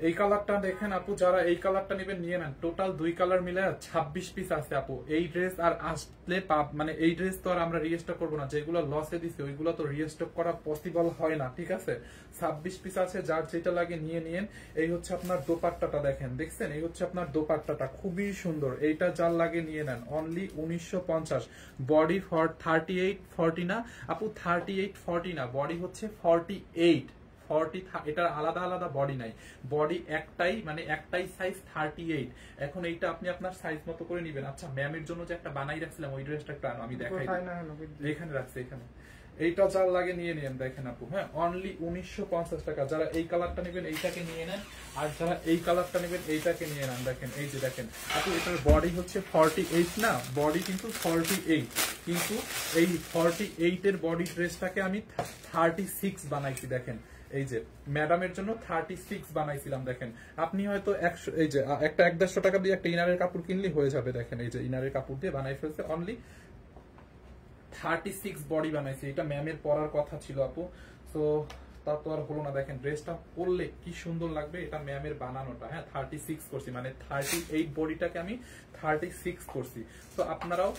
এই কালারটা দেখেন আপু, যারা এই কালারটা নেবেন নিয়ে নেন। টোটাল 2 কালার মিলে 26 পিস আছে আপু। এই ড্রেস আর আসলে মানে এই ড্রেস তো আর আমরা রিস্টক করবো না, যেগুলো লসে দিছি ওইগুলো তো রিস্টক করা পসিবল হয় না, ঠিক আছে? 26 পিস আছে, যার যেটা লাগে নিয়ে নিন। এই হচ্ছে আপনার দোপাট্টাটা দেখেন, দেখছেন? এই হচ্ছে আপনার দোপাট্টাটা, খুবই সুন্দর। এইটা যার লাগে নিয়ে নেন অনলি 1950। বডি 38 40 না আপু, 38 40 না, বডি হচ্ছে 48 40। এটার আলাদা আলাদা বডি নাই, বডি একটাই, মানে একটাই সাইজ 38। এখন এইটা আপনি আপনার সাইজ মতো করে নিবেন। আচ্ছা ম্যামের জন্য যে একটা বানাই রাখছিলাম, ওই ড্রেসটা একটা আমি দেখাই, এখানে রাখছি, এখানে। এইটা যার লাগে নিয়ে নেন, দেখেন আপু। হ্যাঁ অনলি 1950 টাকা। যারা এই কালারটা নেবেন এইটাকে নিয়ে নেন, আর যারা এই কালারটা নেবেন এইটাকে নিয়ে নেন। দেখেন এই যে দেখেন আপু, এটার বডি হচ্ছে 48 না, বডি কিন্তু 48, কিন্তু এই 48 এর বডি ড্রেসটাকে আমি 36 বানাইছি। দেখেন এই যে ম্যাডামের জন্য 36 বানাইছিলাম। দেখেন আপনি হয়তো 100, এই যে একটা 150 টাকা দিয়ে একটা ইনারের কাপড় কিনলে হয়ে যাবে। দেখেন এই যে ইনারের কাপড় দিয়ে বানাই ফেলছে, অনলি 36 বডি বানাইছে। এটা ম্যামের পরার কথা ছিল আপু, তো তা তো আর হলো না। দেখেন ড্রেসটা পরলে কি সুন্দর লাগবে, এটা ম্যামের বানানোটা। হ্যাঁ 36 করছি, মানে 38 বডিটাকে আমি 36 করছি। তো আপনারাও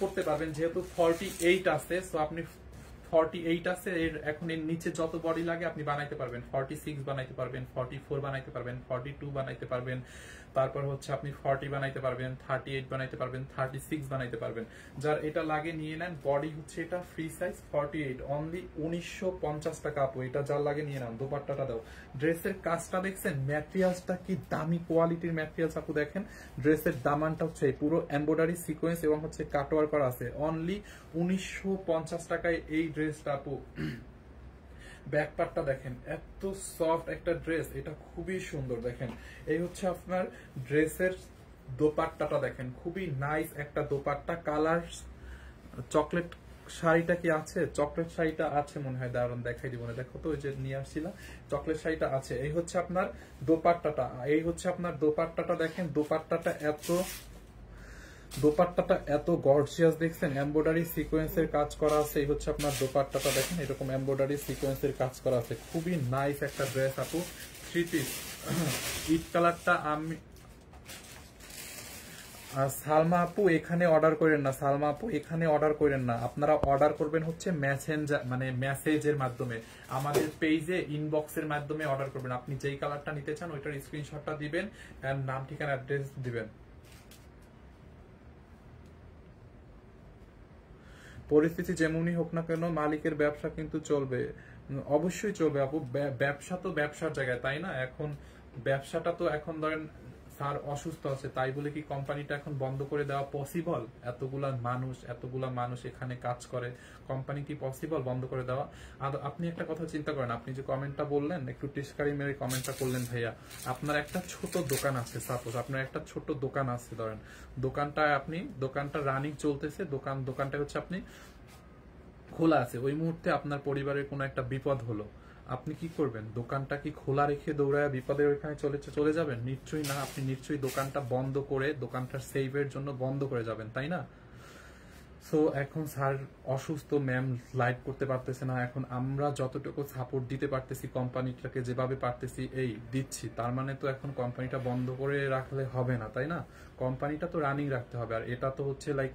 করতে পারবেন, যেহেতু 48 আছে, তো আপনি 48 আছে, এখন এর নিচে যত বডি লাগে আপনি বানাইতে পারবেন। 46 বানাইতে পারবেন, 44 বানাইতে পারবেন, 42 বানাইতে পারবেন, তারপর হচ্ছে আপনি 40 বানাইতে পারবেন, 38 বানাইতে পারবেন, 36 বানাইতে পারবেন। যার এটা লাগে নিয়ে নেন। বডি হচ্ছে এটা ফ্রি সাইজ 48, অনলি 1950 টাকা আপু। এটা যার লাগে নিয়ে নেন। দোপাট্টাটা দাও। ড্রেসের কাজটা দেখছেন, ম্যাটেরিয়ালসটা কি দামি কোয়ালিটির ম্যাটেরিয়ালস আপু। দেখেন ড্রেসের দামানটা হচ্ছে পুরো এমব্রয়ডারি সিকোয়েন্স এবং হচ্ছে কাটওয়ার করা আছে। অনলি 1950 টাকায় এই ড্রেসটা আপু। ব্যাকপার্টটা দেখেন, এত সফট একটা ড্রেস, এটা খুবই সুন্দর। দেখেন এই হচ্ছে আপনার ড্রেসের দোপাট্টাটা দেখেন, খুবই নাইস একটা দোপাট্টা। কালার চকলেট শাড়িটা কি আছে? চকলেট শাড়িটা আছে মনে হয়, দারুন দেখাই দিব না। দেখো তো ওই যে নিয়ে আসছিলাম, চকলেট শাড়িটা আছে। এই হচ্ছে আপনার দোপাট্টাটা, এই হচ্ছে আপনার দোপাট্টাটা। দেখেন দোপাট্টাটা এত গর্জিয়াস, দেখছেন? এমব্রয়ডারি সিকোয়েন্সের কাজ করা আছে। এই হচ্ছে আপনার দোপাট্টাটা দেখেন, এরকম এমব্রয়ডারি সিকোয়েন্সের কাজ করা আছে। খুবই নাইস একটা ড্রেস আপু, 3 পিস। ইট কালারটা আর সালমা আপু এখানে অর্ডার করেন না, সালমা আপু এখানে অর্ডার করেন না, আপনারা অর্ডার করবেন হচ্ছে মেসেঞ্জার মানে মেসেজের মাধ্যমে, আমাদের পেজে ইনবক্সের মাধ্যমে অর্ডার করবেন। আপনি যেই কালারটা নিতে চান ওইটার স্ক্রিনশটটা দিবেন এন্ড নাম ঠিকানা অ্যাড্রেস দিবেন। পরিস্থিতি যেমনই হোক না কেন মালিকের ব্যবসা কিন্তু চলবে, অবশ্যই চলবে আপু, ব্যবসা তো ব্যবসার জায়গায়, তাই না? এখন ব্যবসাটা তো এখন ধরেন স্যার অসুস্থ আছে তাই বলে কি কোম্পানিটা এখন বন্ধ করে দেওয়া পসিবল? এতগুলা মানুষ এখানে কাজ করে, কোম্পানি কি পসিবল বন্ধ করে দেওয়া? আর আপনি একটা কথা চিন্তা করেন, আপনি যে কমেন্টটা বললেন একটু টিস্কারি মেরে কমেন্টটা করলেন ভাইয়া, আপনার একটা ছোট দোকান আছে, সাপোজ আপনার একটা ছোট দোকান আছে, ধরেন দোকানটা রানিং চলতেছে, দোকানটা হচ্ছে আপনি খোলা আছে, ওই মুহূর্তে আপনার পরিবারের কোনো একটা বিপদ হলো, আপনি কি করবেন? দোকানটা কি খোলা রেখে দৌড়ায় বিপদের ওইখানে চলে যাবেন? নিশ্চয়ই না, আপনি নিশ্চয়ই দোকানটা বন্ধ করে দোকানটার সেভের জন্য বন্ধ করে যাবেন, তাই না? সো এখন স্যার অসুস্থ, ম্যাম লাইভ করতে পারতেছে না, এখন আমরা যতটুকু সাপোর্ট দিতে পারতেছি কোম্পানিটাকে যেভাবে পারতেছি এই দিচ্ছি, তার মানে তো এখন কোম্পানিটা বন্ধ করে রাখলে হবে না, তাই না? কোম্পানিটা তো রানিং রাখতে হবে। আর এটা তো হচ্ছে লাইক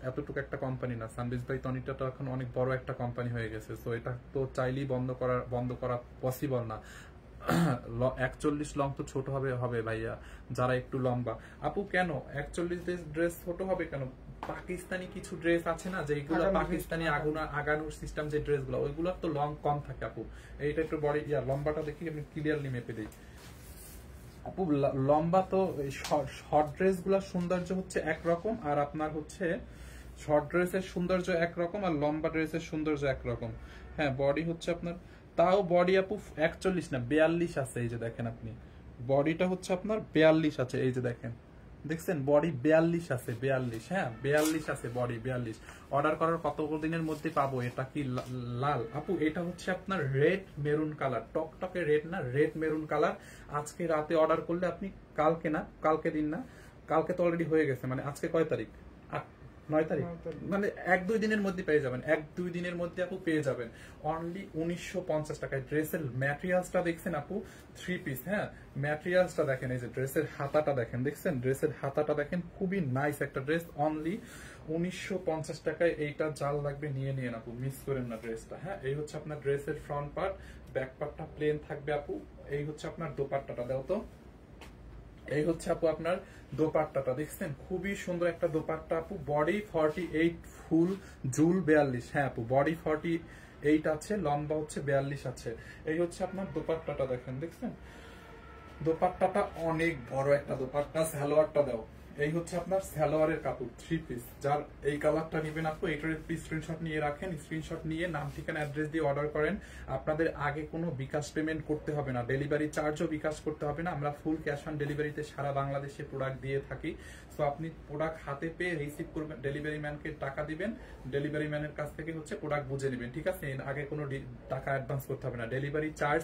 এতটুকু একটা কোম্পানি না, সানবিজ বাই তনিটা তো এখন অনেক বড় একটা কোম্পানি হয়ে গেছে, সো এটা তো চাইলেই বন্ধ করা পসিবল না। 41 লং তো ছোট হবে ভাইয়া, যারা একটু লম্বা। আপু কেন 41 ড্রেস ছোট হবে কেন? পাকিস্তানি কিছু ড্রেস আছে না যেগুলো পাকিস্তানি আগানোর সিস্টেম, যে ড্রেসগুলো ওইগুলোর তো লং কম থাকে আপু। এইটা একটু বডি লম্বাটা দেখি আমি ক্লিয়ারলি মেপে দিই আপু। লম্বা তো শর্ট ড্রেস গুলার সৌন্দর্য হচ্ছে একরকম, আর আপনার হচ্ছে শর্ট ড্রেসের সৌন্দর্য একরকম আর লম্বা ড্রেসের সৌন্দর্য একরকম। হ্যাঁ বডি হচ্ছে আপনার, তাও বডি আপু 41 না 42 আছে, এই যে দেখেন আপনি, বডিটা হচ্ছে আপনার 42 আছে, এই যে দেখেন, দেখছেন বডি 42 আছে, 42, হ্যাঁ 42 আছে বডি 42। অর্ডার করার কত দিনের মধ্যে পাবো? এটা কি লাল আপু? এটা হচ্ছে আপনার রেড মেরুন কালার, টকটকে রেড না, রেড মেরুন কালার। আজকে রাতে অর্ডার করলে আপনি কালকে দিন না, কালকে তো অলরেডি হয়ে গেছে, মানে আজকে কয় তারিখ? 9 তারিখ, মানে 1-2 দিনের মধ্যে পেয়ে যাবেন, 1-2 দিনের মধ্যে আপু পেয়ে যাবেন অনলি 1950 টাকায়। ড্রেসের ম্যাটেরিয়ালসটা দেখছেন আপু, 3 পিস, হ্যাঁ ম্যাটেরিয়ালসটা দেখেন, এই যে ড্রেসের হাতাটা দেখেন, দেখছেন ড্রেসের হাতাটা দেখেন, খুবই নাইস একটা ড্রেস, অনলি 1950 টাকায়। এইটা জাল লাগবে নিয়ে নিয়ে আপু, মিস করেন না ড্রেসটা। হ্যাঁ এই হচ্ছে আপনার ড্রেসের ফ্রন্ট পার্ট, ব্যাক পার্টটা প্লেন থাকবে আপু। এই হচ্ছে আপনার দোপাট্টাটা, দাও তো, এই হচ্ছে আপু আপনার দোপাট্টাটা, দেখছেন খুবই সুন্দর একটা দোপাট্টা আপু। বডি 48, ফুল জুল 42, হ্যাঁ আপু বডি 48 আছে, লম্বা হচ্ছে 42 আছে। এই হচ্ছে আপনার দোপাট্টাটা দেখেন, দেখছেন দোপাট্টাটা অনেক বড় একটা দোপাট্টা। সালোয়ারটা দাও, এই হচ্ছে আপনার সালোয়ারের কাপড় 3 পিস। যার এই কালারটা নেবেন আপু এটার স্ক্রিনশট নিয়ে রাখেন, স্ক্রিনশট নিয়ে নাম ঠিকানা অ্যাড্রেস দিয়ে অর্ডার করেন। আপনাদের আগে কোনো বিকাশ পেমেন্ট করতে হবে না, ডেলিভারি চার্জও বিকাশ করতে হবে না, আমরা ফুল ক্যাশ অন ডেলিভারিতে সারা বাংলাদেশে প্রোডাক্ট দিয়ে থাকি। সো আপনি প্রোডাক্ট হাতে পেয়ে রিসিভ করবেন, ডেলিভারি ম্যানকে টাকা দিবেন, ডেলিভারি ম্যানের কাছ থেকে হচ্ছে প্রোডাক্ট বুঝে নেবেন, ঠিক আছে? আগে কোনো টাকা অ্যাডভান্স করতে হবে না। ডেলিভারি চার্জ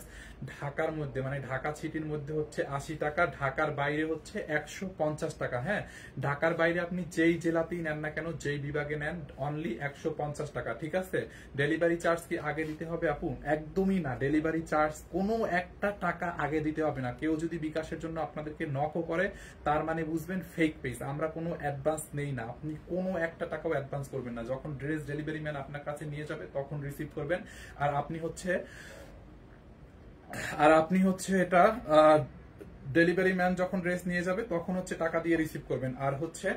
ঢাকার মধ্যে মানে ঢাকা সিটির মধ্যে হচ্ছে 80 টাকা, ঢাকার বাইরে হচ্ছে 150 টাকা। হ্যাঁ ঢাকার বাইরে আপনি যেই জেলাতেই নেন না কেন, যেই বিভাগে নেন, অনলি 150 টাকা, ঠিক আছে? ডেলিভারি চার্জ কি আগে দিতে হবে আপু? একদমই না, ডেলিভারি চার্জ কোনো একটা টাকা আগে দিতে হবে না। কেউ যদি বিকাশের জন্য আপনাদেরকে নকও করে তার মানে বুঝবেন ফেক পেজ, আমরা কোনো অ্যাডভান্স নেই না, আপনি কোনো একটা টাকাও অ্যাডভান্স করবেন না। যখন ড্রেস ডেলিভারি ম্যান আপনার কাছে নিয়ে যাবে তখন রিসিভ করবেন। আর আপনি হচ্ছে এটা ডেলিভারি ম্যান যখন ড্রেস নিয়ে যাবে তখন হচ্ছে টাকা দিয়ে রিসিভ করবেন। আর হচ্ছে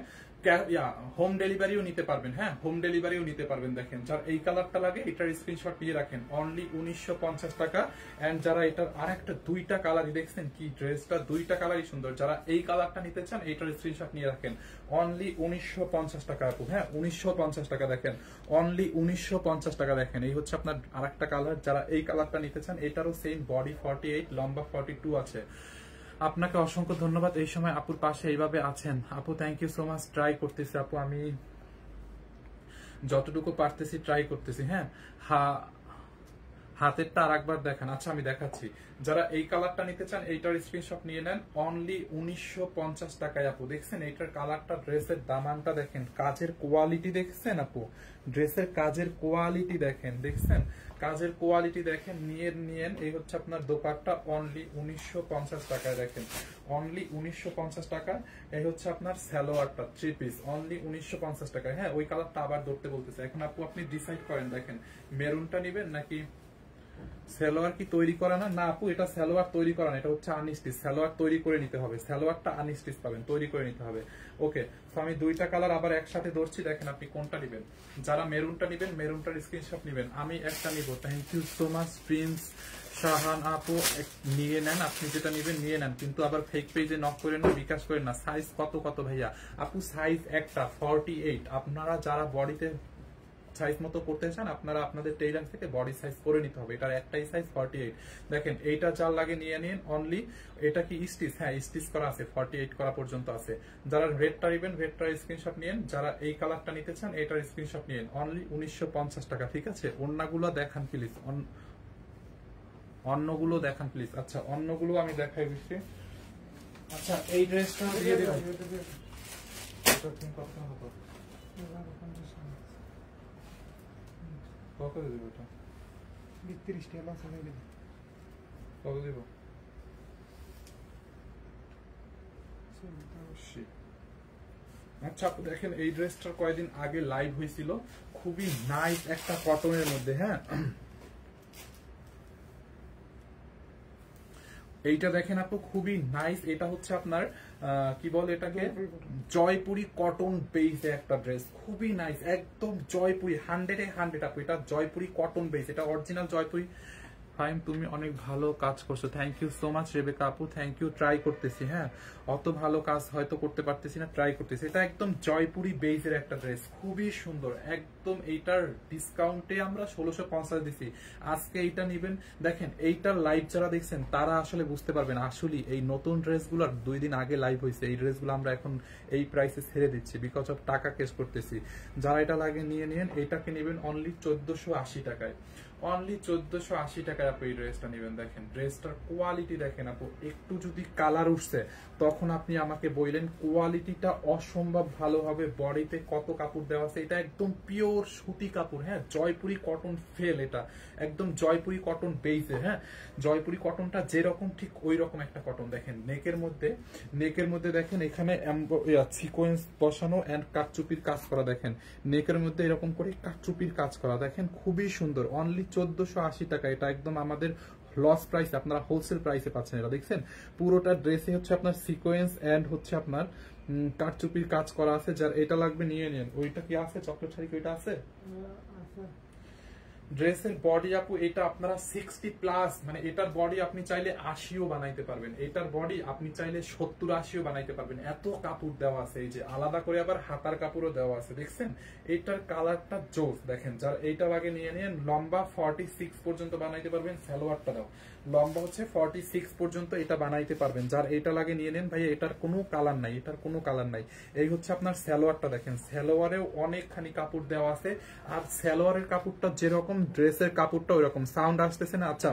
হোম ডেলিভারিও নিতে পারবেন, হ্যাঁ হোম ডেলিভারিও নিতে পারবেন। দেখেন যার এই কালারটা লাগে এটার স্ক্রিনশট নিয়ে রাখেন, অনলি 1950 টাকা। এন্ড যারা এটার আর একটা 2টা কালারই দেখছেন কি ড্রেসটা, 2টা কালারই সুন্দর, যারা এই কালারটা নিতে চান এইটার স্ক্রিনশট নিয়ে রাখেন, অনলি 1950 টাকা আপু। হ্যাঁ 1950 টাকা, দেখেন অনলি 1950 টাকা। দেখেন এই হচ্ছে আপনার আর একটা কালার, যারা এই কালারটা নিতে চান এটারও সেম, বডি 48, লম্বা 42 আছে। আপনাকে অসংখ্য ধন্যবাদ এই সময় আপুর পাশে এইভাবে আছেন আপু, thank you so much. Try করতেছি আপু, আমি যতটুকু পারতেছি ট্রাই করতেছি। হ্যাঁ হাতেরটা আর একবার দেখান। আচ্ছা আমি দেখাচ্ছি, যারা এই কালারটা নিতে চান এইটার স্ক্রিনশট নিয়ে নেন, অনলি 1950 টাকায় আপু। দেখছেন এইটার কালারটা, ড্রেসের দামানটা দেখেন, কাজের কোয়ালিটি দেখছেন আপু, ড্রেসের কাজের কোয়ালিটি দেখেন, দেখছেন কাজের কোয়ালিটি দেখেন, নিয়েন। এই হচ্ছে আপনার দোপাট্টা, অনলি 1950 টাকায় দেখেন, অনলি 1950 টাকা। এই হচ্ছে আপনার সালোয়ারটা 3 পিস, অনলি 1950 টাকায়। হ্যাঁ ওই কালারটা আবার ধরতে বলতেছে। এখন আপু আপনি ডিসাইড করেন, দেখেন মেরুনটা নেবেন নাকি সালোয়ার কি তৈরি করা না? না আপু এটা সালোয়ার তৈরি করা না, এটা হচ্ছে আনস্টিচ, সালোয়ার তৈরি করে নিতে হবে, সালোয়ারটা আনস্টিচ পাবেন, তৈরি করে নিতে হবে। ওকে, তো আমি দুইটা কালার আবার একসাথে ধরছি, দেখেন আপনি কোনটা নেবেন। যারা মেরুনটা নেবেন মেরুনটার স্ক্রিনশট নেবেন, আমি একটা নিব। Thank you so much Prince Shahan আপু, নিয়ে নেন, আপনি যেটা নেবেন নিয়ে নেন, কিন্তু আবার ফেক পেজে নক করেন না, বিকাশ করেন না। সাইজ কত ভাইয়া? আপু সাইজ একটা 48। আপনারা যারা বডিতে সাইজ মতো করতে চান আপনারা আপনাদের টেইলার থেকে বডি সাইজ করে নিতে হবে, এটার একটাই সাইজ 48। দেখেন এইটা যার লাগে নিয়ে নিন অনলি। এটা কি স্টিচ? হ্যাঁ স্টিচ করা আছে, 48 করা পর্যন্ত আছে। যারা রেডটা নেবেন রেডটার স্ক্রিনশট নিয়েন, যারা এই কালারটা নিতে চান এটার স্ক্রিনশট নিয়েন, অনলি 1950 টাকা। ঠিক আছে, অন্যগুলো দেখান প্লিজ, অন্যগুলো দেখান প্লিজ। আচ্ছা অন্যগুলো আমি দেখাই দিচ্ছি। আচ্ছা এই ড্রেসটা দিয়ে দিন, কত দিব এটা?
32 টাকা আছে নাকি?
কত দিব? আচ্ছা আপু দেখেন এই ড্রেসটার কয়েকদিন আগে লাইভ হয়েছিল, খুবই নাইস একটা কটনের মধ্যে। হ্যাঁ এইটা দেখেন আপু খুবই নাইস, এটা হচ্ছে আপনার কি বল এটাকে, জয়পুরি কটন বেসে একটা ড্রেস, খুবই নাইস, একদম জয়পুরি 100-এ 100 আপু। এটা জয়পুরি কটন বেস, এটা অরিজিনাল জয়পুরি। ফাইম তুমি অনেক ভালো কাজ করছো, thank you so much Rebecca আপু, থ্যাংক ইউ। ট্রাই করতেছি, হ্যাঁ অত ভালো কাজ হয়তো করতে পারতেছি না, ট্রাই করতেছি। এটা একদম জয়পুরি বেজের একটা ড্রেস, খুবই সুন্দর একদম। এইটার ডিসকাউন্টে আমরা 1650 দিছি, আজকে এইটা নিবেন। দেখেন এইটার লাইভ যারা দেখছেন তারা আসলে বুঝতে পারবেন আসলে এই নতুন ড্রেসগুলোর 2 দিন আগে লাইভ হয়েছে, এই ড্রেসগুলো আমরা এখন এই প্রাইসে ছেড়ে দিচ্ছি বিকজ অফ টাকা কেস করতেছি। যারা এটা লাগে নিয়ে নিন, এইটাকে নেবেন অনলি 1480 টাকায়, অনলি 1480 টাকায় আপু এই ড্রেসটা নেবেন। দেখেন ড্রেসটার কোয়ালিটি দেখেন আপু, একটু যদি কালার উঠছে তখন আপনি আমাকে বললেন, কোয়ালিটিটা অসম্ভব ভালো হবে। বডিতে কত কাপড় দেওয়া আছে, এটা একদম পিওর সুতি কাপড়। হ্যাঁ জয়পুরি কটন ফেল, এটা একদম জয়পুরি কটন বেসে। হ্যাঁ জয়পুরি কটনটা যেরকম ঠিক ওই রকম একটা কটন। দেখেন নেকের মধ্যে দেখেন এখানে সিকোয়েন্স বসানো এন্ড কাটচুপির কাজ করা, দেখেন নেকের মধ্যে এরকম করে কাটচুপির কাজ করা, দেখেন খুবই সুন্দর। অনলি 1480 টাকা, এটা একদম আমাদের লস প্রাইস, আপনারা হোলসেল প্রাইসে পাচ্ছেন। এটা দেখছেন পুরোটা ড্রেসে হচ্ছে আপনার সিকোয়েন্স এন্ড হচ্ছে আপনার কাটচুপির কাজ করা আছে। যার এটা লাগবে নিয়ে নেন। ওইটা কি আছে চকলেট শাড়ি, ওইটা আছে ড্রেসের বডি আপু, এটা আপনারা 60+, মানে এটার বডি আপনি চাইলে 80ও বানাইতে পারবেন, এটার বডি আপনি চাইলে 70-80ও বানাইতে পারবেন, এত কাপড় দেওয়া আছে। এই যে আলাদা করে আবার হাতার কাপড়ও দেওয়া আছে, দেখছেন এটার কালারটা জোস। দেখেন যার এইটা লাগে নিয়ে নিন, লম্বা 46 পর্যন্ত বানাইতে পারবেন, সালোয়ারটা দাও লম্বা হচ্ছে 46 পর্যন্ত এটা বানাইতে পারবেন। যার এইটা লাগে নিয়ে নেন ভাই, এটার কোনো কালার নাই, এটার কোনো কালার নাই। এই হচ্ছে আপনার সালোয়ারটা, দেখেন সালোয়ারেও অনেকখানি কাপড় দেওয়া আছে, আর সালোয়ারের কাপড়টা যেরকম ড্রেসের কাপড়টা ওইরকম। সাউন্ড আসতেছে না? আচ্ছা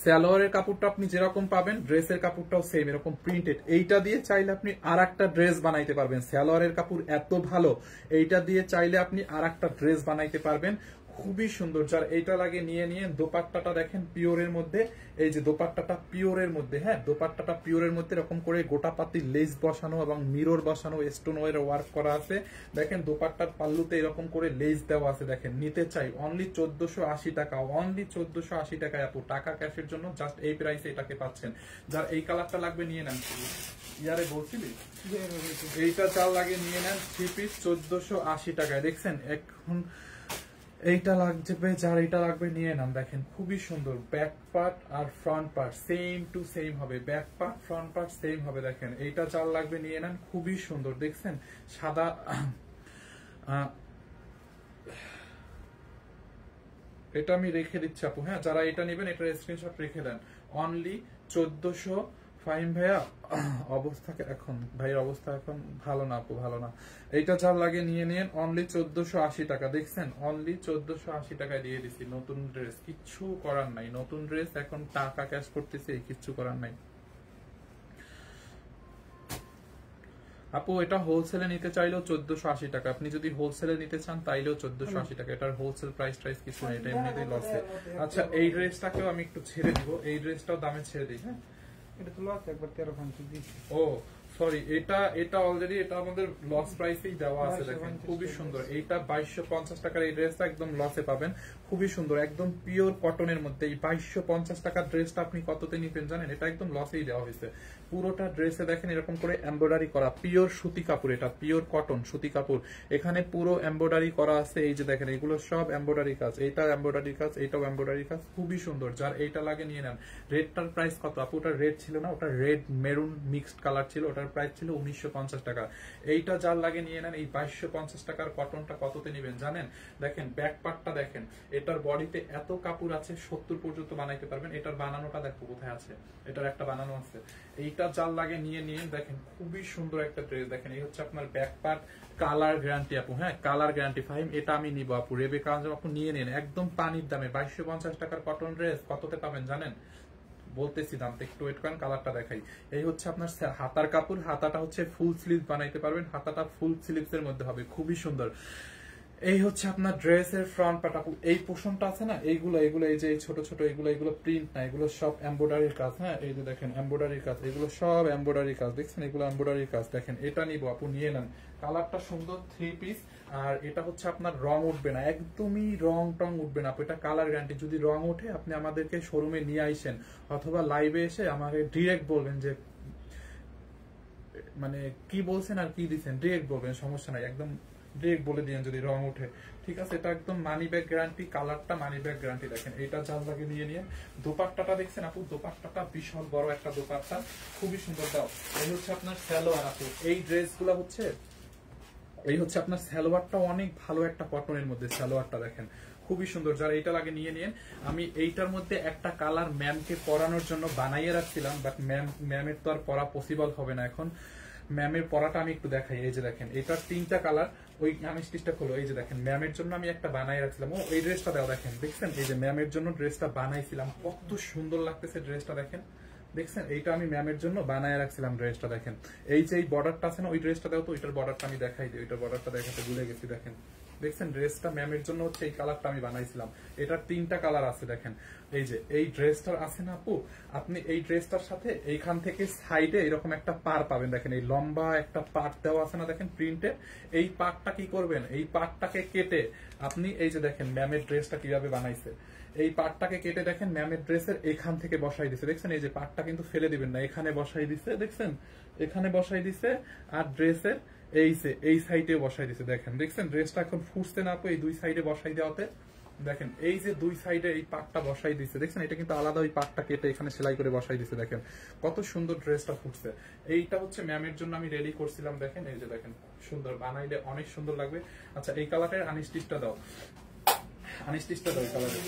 সালোয়ারের কাপড়টা আপনি যেরকম পাবেন ড্রেসের কাপড়টাও সেম এরকম প্রিন্টেড। এইটা দিয়ে চাইলে আপনি আর একটা ড্রেস বানাইতে পারবেন, সালোয়ারের কাপড় এত ভালো, এইটা দিয়ে চাইলে আপনি আর একটা ড্রেস বানাইতে পারবেন, খুবই সুন্দর। যার এইটা লাগে নিয়ে নিয়ে। দোপাট্টাটা দেখেন পিওরের মধ্যে, এই যে দোপাট্টাটা পিওরের মধ্যে, হ্যাঁ দোপাট্টাটা পিওরের মধ্যে এরকম করে গোটা পাতি লেস বসানো এবং মিরর বসানো, স্টোন ওয়ার ওয়ার্ক করা আছে। দেখেন দোপাট্টার পাল্লুতে এরকম করে লেস দেওয়া আছে। দেখেন নিতে চাই অনলি 1480 টাকা, অনলি 1480 টাকায় আপু, টাকা ক্যাশের জন্য জাস্ট এই প্রাইসে এটাকে পাচ্ছেন। যার এই কালারটা লাগবে নিয়ে নেন। ইয়ারে বলছিলি এইটা চাল লাগে নিয়ে নেন, 3 পিস 1480 টাকায়। দেখছেন এখন এইটা লাগবে, যার এইটা লাগবে নিয়ে নাম। দেখেন খুবই সুন্দর, ব্যাক পার্ট আর front part same to same হবে, back part front part same হবে। দেখেন এইটা যার লাগবে নিয়ে নেন, খুবই সুন্দর। দেখছেন সাদা, এটা আমি রেখে দিচ্ছি আপু। হ্যাঁ যারা এটা নেবেন এটার স্ক্রিনশট রেখে দেন, অনলি 1450 ফাহিম ভাইয়া অবস্থা এখন ভাইয়ের অবস্থা এখন ভালো না আপু, ভালো না। এইটা যার লাগে নিয়ে নিন, অনলি 1480 টাকা। দেখছেন অনলি 1480 টাকায় দিয়ে দিছি নতুন ড্রেস, কিচ্ছু করার নাই। নতুন ড্রেস এখন টাকা ক্যাশ করতেছি, কিচ্ছু করার নাই আপু। এটা হোলসেলে নিতে চাইলেও 1480 টাকা, আপনি যদি হোলসেলে নিতে চান তাইলেও 1480 টাকা। এটার হোলসেল প্রাইস কিছু নেই, এটা এমনিতেই লসে। আচ্ছা এই ড্রেসটাকেও আমি একটু ছেড়ে দিব, এই ড্রেসটাও দামে ছেড়ে দিই। হ্যাঁ
এটা তো লস একবার 1350 দিয়েছি।
ও সরি, এটা অলরেডি এটা আমাদের লস প্রাইসেই দেওয়া আছে। দেখেন খুবই সুন্দর, এইটা 2250 টাকার এই ড্রেসটা একদম লসে পাবেন। খুবই সুন্দর, একদম পিওর কটনের মধ্যে এই 2250 টাকার ড্রেসটা আপনি কততে নিবেন জানেন? এটা একদম লসেই দেওয়া হয়েছে। পুরোটা ড্রেসে দেখেন এরকম করে এমব্রয়ডারি করা, পিওর সুতি কাপড়, এটা পিওর কটন সুতি কাপড়। এখানে পুরো এমব্রয়ডারি করা আছে, এই যে দেখেন এগুলো সব এমব্রয়ডারি কাজ, এইটা এমব্রয়ডারি কাজ, এইটাও এমব্রয়ডারি কাজ, খুবই সুন্দর। যার এইটা লাগে নিয়ে নেন। রেডটার প্রাইস কত আপু? ওটা রেড ছিল না, ওটা রেড মেরুন মিক্সড কালার ছিল, ওটার প্রাইস ছিল 1950 টাকা। এইটা যার লাগে নিয়ে নেন। এই 2250 টাকার কটনটা কততে নিবেন জানেন? দেখেন ব্যাক পার্টটা দেখেন, এটার বডিতে এত কাপড় আছে 70 পর্যন্ত বানাইতে পারবেন। এটার বানানোটা দেখো কোথায় আছে, এটার একটা বানানো আছে। এইটা যার লাগে নিয়ে নিয়ে দেখেন খুবই সুন্দর একটা ড্রেস। দেখেন এই হচ্ছে আপনার ব্যাক পার্ট, কালার গ্যারান্টি আপু। হ্যাঁ কালার গ্যারান্টি। ফাহিম এটা আমি নিব আপু, রেবেকা আঞ্জুম আপু নিয়ে নিন, একদম পানির দামে 2250 টাকার কটন ড্রেস কততে পাবেন জানেন? বলতেছি দামটা, একটু ওয়েট করেন, কালারটা দেখাই। এই হচ্ছে আপনার হাতার কাপড়, হাতাটা হচ্ছে ফুল স্লিভ বানাইতে পারবেন, হাতাটা ফুল স্লিভস এর মধ্যে হবে, খুবই সুন্দর। এই হচ্ছে আপনার ড্রেসের ফ্রন্ট পার্ট আপু। এই পোর্শনটা আছে না, এইগুলো এই যে ছোট ছোট এগুলো প্রিন্ট না, এগুলো সব এমব্রয়ডারির কাজ। হ্যাঁ এই যে দেখেন এমব্রয়ডারির কাজ, এগুলো সব এমব্রয়ডারির কাজ, দেখছেন এগুলো এমব্রয়ডারির কাজ। দেখেন এটা নিব আপু, নিয়ে নেন। কালারটা সুন্দর, 3 পিস। আর এটা হচ্ছে আপনার রং উঠবে না, একদমই রং টং উঠবে না আপু, এটা কালার গ্যারান্টি। যদি রং ওঠে আপনি আমাদেরকে শোরুমে নিয়ে আইসেন অথবা লাইভে এসে আমাকে ডিরেক্ট বলবেন যে মানে কি বলছেন আর কি দিচ্ছেন, ডিরেক্ট বলবেন, সমস্যা নাই, একদম ডিরেক্ট বলে দিয়েন যদি রং ওঠে, ঠিক আছে? এটা একদম মানি ব্যাগ গ্যারান্টি, কালারটা মানি ব্যাগ গ্যারান্টি। দেখেন এটা জাল লাগে নিয়ে নিয়ে। দোপাট্টাটা দেখছেন আপু, দোপাট্টাটা বিশাল বড় একটা দোপাট্টা, খুবই সুন্দর। দাও এই হচ্ছে আপনার সালোয়ার আপু। এই ড্রেসগুলো হচ্ছে এই হচ্ছে আপনার সালোয়ারটা অনেক ভালো একটা কটনের মধ্যে, সালোয়ারটা দেখেন খুবই সুন্দর। যারা এইটা লাগে নিয়ে নিন। আমি এইটার মধ্যে একটা কালার ম্যামকে পরানোর জন্য বানাইয়ে রাখছিলাম, বাট ম্যামের তো আর পরা পসিবল হবে না এখন। ম্যামের পরাটা আমি একটু দেখাই। এই যে দেখেন এটার 3টা কালার, ওই আমি স্টিচটা খোলো। এই যে দেখেন ম্যামের জন্য আমি একটা বানাই রাখছিলাম। ও এই ড্রেসটা দাও, দেখেন দেখছেন এই যে ম্যামের জন্য ড্রেসটা বানাইছিলাম, কত সুন্দর লাগতেছে ড্রেসটা দেখেন, দেখছেন? এইটা আমি ম্যামের জন্য বানায় রাখছিলাম ড্রেসটা। দেখেন এই যে এই বর্ডারটা আছে না, ওই ড্রেসটা দাও তো, ওইটার বর্ডারটা আমি দেখাই দিই, ওইটার বর্ডারটা দেখাতে ভুলে গেছি। দেখেন দেখছেন ড্রেসটা ম্যামের জন্য হচ্ছে এই কালারটা আমি বানাইছিলাম। এটার 3টা কালার আছে। দেখেন এই যে এই ড্রেসটার আছে না আপু, আপনি এই ড্রেসটার সাথে এইখান থেকে সাইডে এরকম একটা পার পাবেন। দেখেন এই লম্বা একটা পার্ট দেওয়া আছে না, দেখেন প্রিন্টে। এই পার্টটা কি করবেন, এই পার্টটাকে কেটে আপনি এই যে দেখেন ম্যামের ড্রেসটা কিভাবে বানাইছে, এই পার্টটাকে কেটে দেখেন ম্যামের ড্রেসের এখান থেকে বসাই দিছে, দেখছেন? এই যে পার্টটা কিন্তু ফেলে দিবেন না, এখানে বসাই দিছে, দেখছেন? এখানে বসাই দিছে। আর ড্রেসের এই সাইডে বসাই দিছে, দেখেন দেখছেন? ড্রেসটা এখন ফুটছে না আপু, এই 2 সাইডে বসাই দেওয়াতে। দেখেন এই যে 2 সাইডে এই পার্টটা বসাই দিছে, দেখছেন? এটা কিন্তু আলাদা ওই পার্টটা কেটে এখানে সেলাই করে বসাই দিছে। দেখেন কত সুন্দর ড্রেসটা ফুটছে। এইটা হচ্ছে ম্যামের জন্য আমি রেডি করছিলাম। দেখেন এই যে দেখেন সুন্দর, বানাইলে অনেক সুন্দর লাগবে। আচ্ছা এই কালারের আনস্টিচটা দাও, আনস্টিচটা দাও, কালারে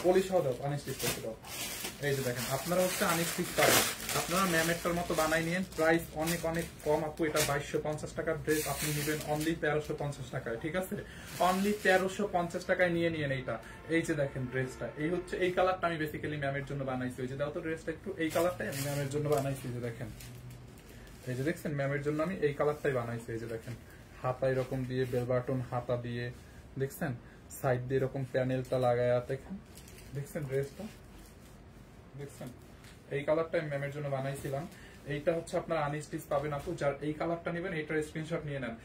পলিশ দাও, আনস্টিচটা দাও। এই যে দেখেন আপনারা হচ্ছে আনস্টিচ পাবেন, আপনারা ম্যামেরটার মতো বানাই নিয়েন। প্রাইস অনেক অনেক কম আপু, এটা 2250 টাকার ড্রেস আপনি নেবেন অনলি 1350 টাকায়, ঠিক আছে? অনলি 1350 টাকায় নিয়ে নিয়েন এইটা। এই যে দেখেন ড্রেসটা, এই হচ্ছে এই কালারটা আমি বেসিক্যালি ম্যামের জন্য বানাইছি। ওই যে দাও তো ড্রেসটা একটু, এই কালারটাই আমি ম্যামের জন্য বানাইছি। যে দেখেন এই যে দেখছেন ম্যামের জন্য আমি এই কালারটাই বানাইছি। এই যে দেখেন হাতা এরকম দিয়ে, বেল বাটন হাতা দিয়ে, দেখছেন? সাইড দিয়ে এরকম প্যানেলটা লাগায়, দেখেন দেখছেন ড্রেসটা, দেখছেন? এই কালারটা আমি ম্যামের জন্য বানাইছিলাম। এইটা হচ্ছে আপনার আনস্টিচ পাবেন আপু। যার এই কালারটা নেবেন এইটার স্ক্রিনশট নিয়ে নেন।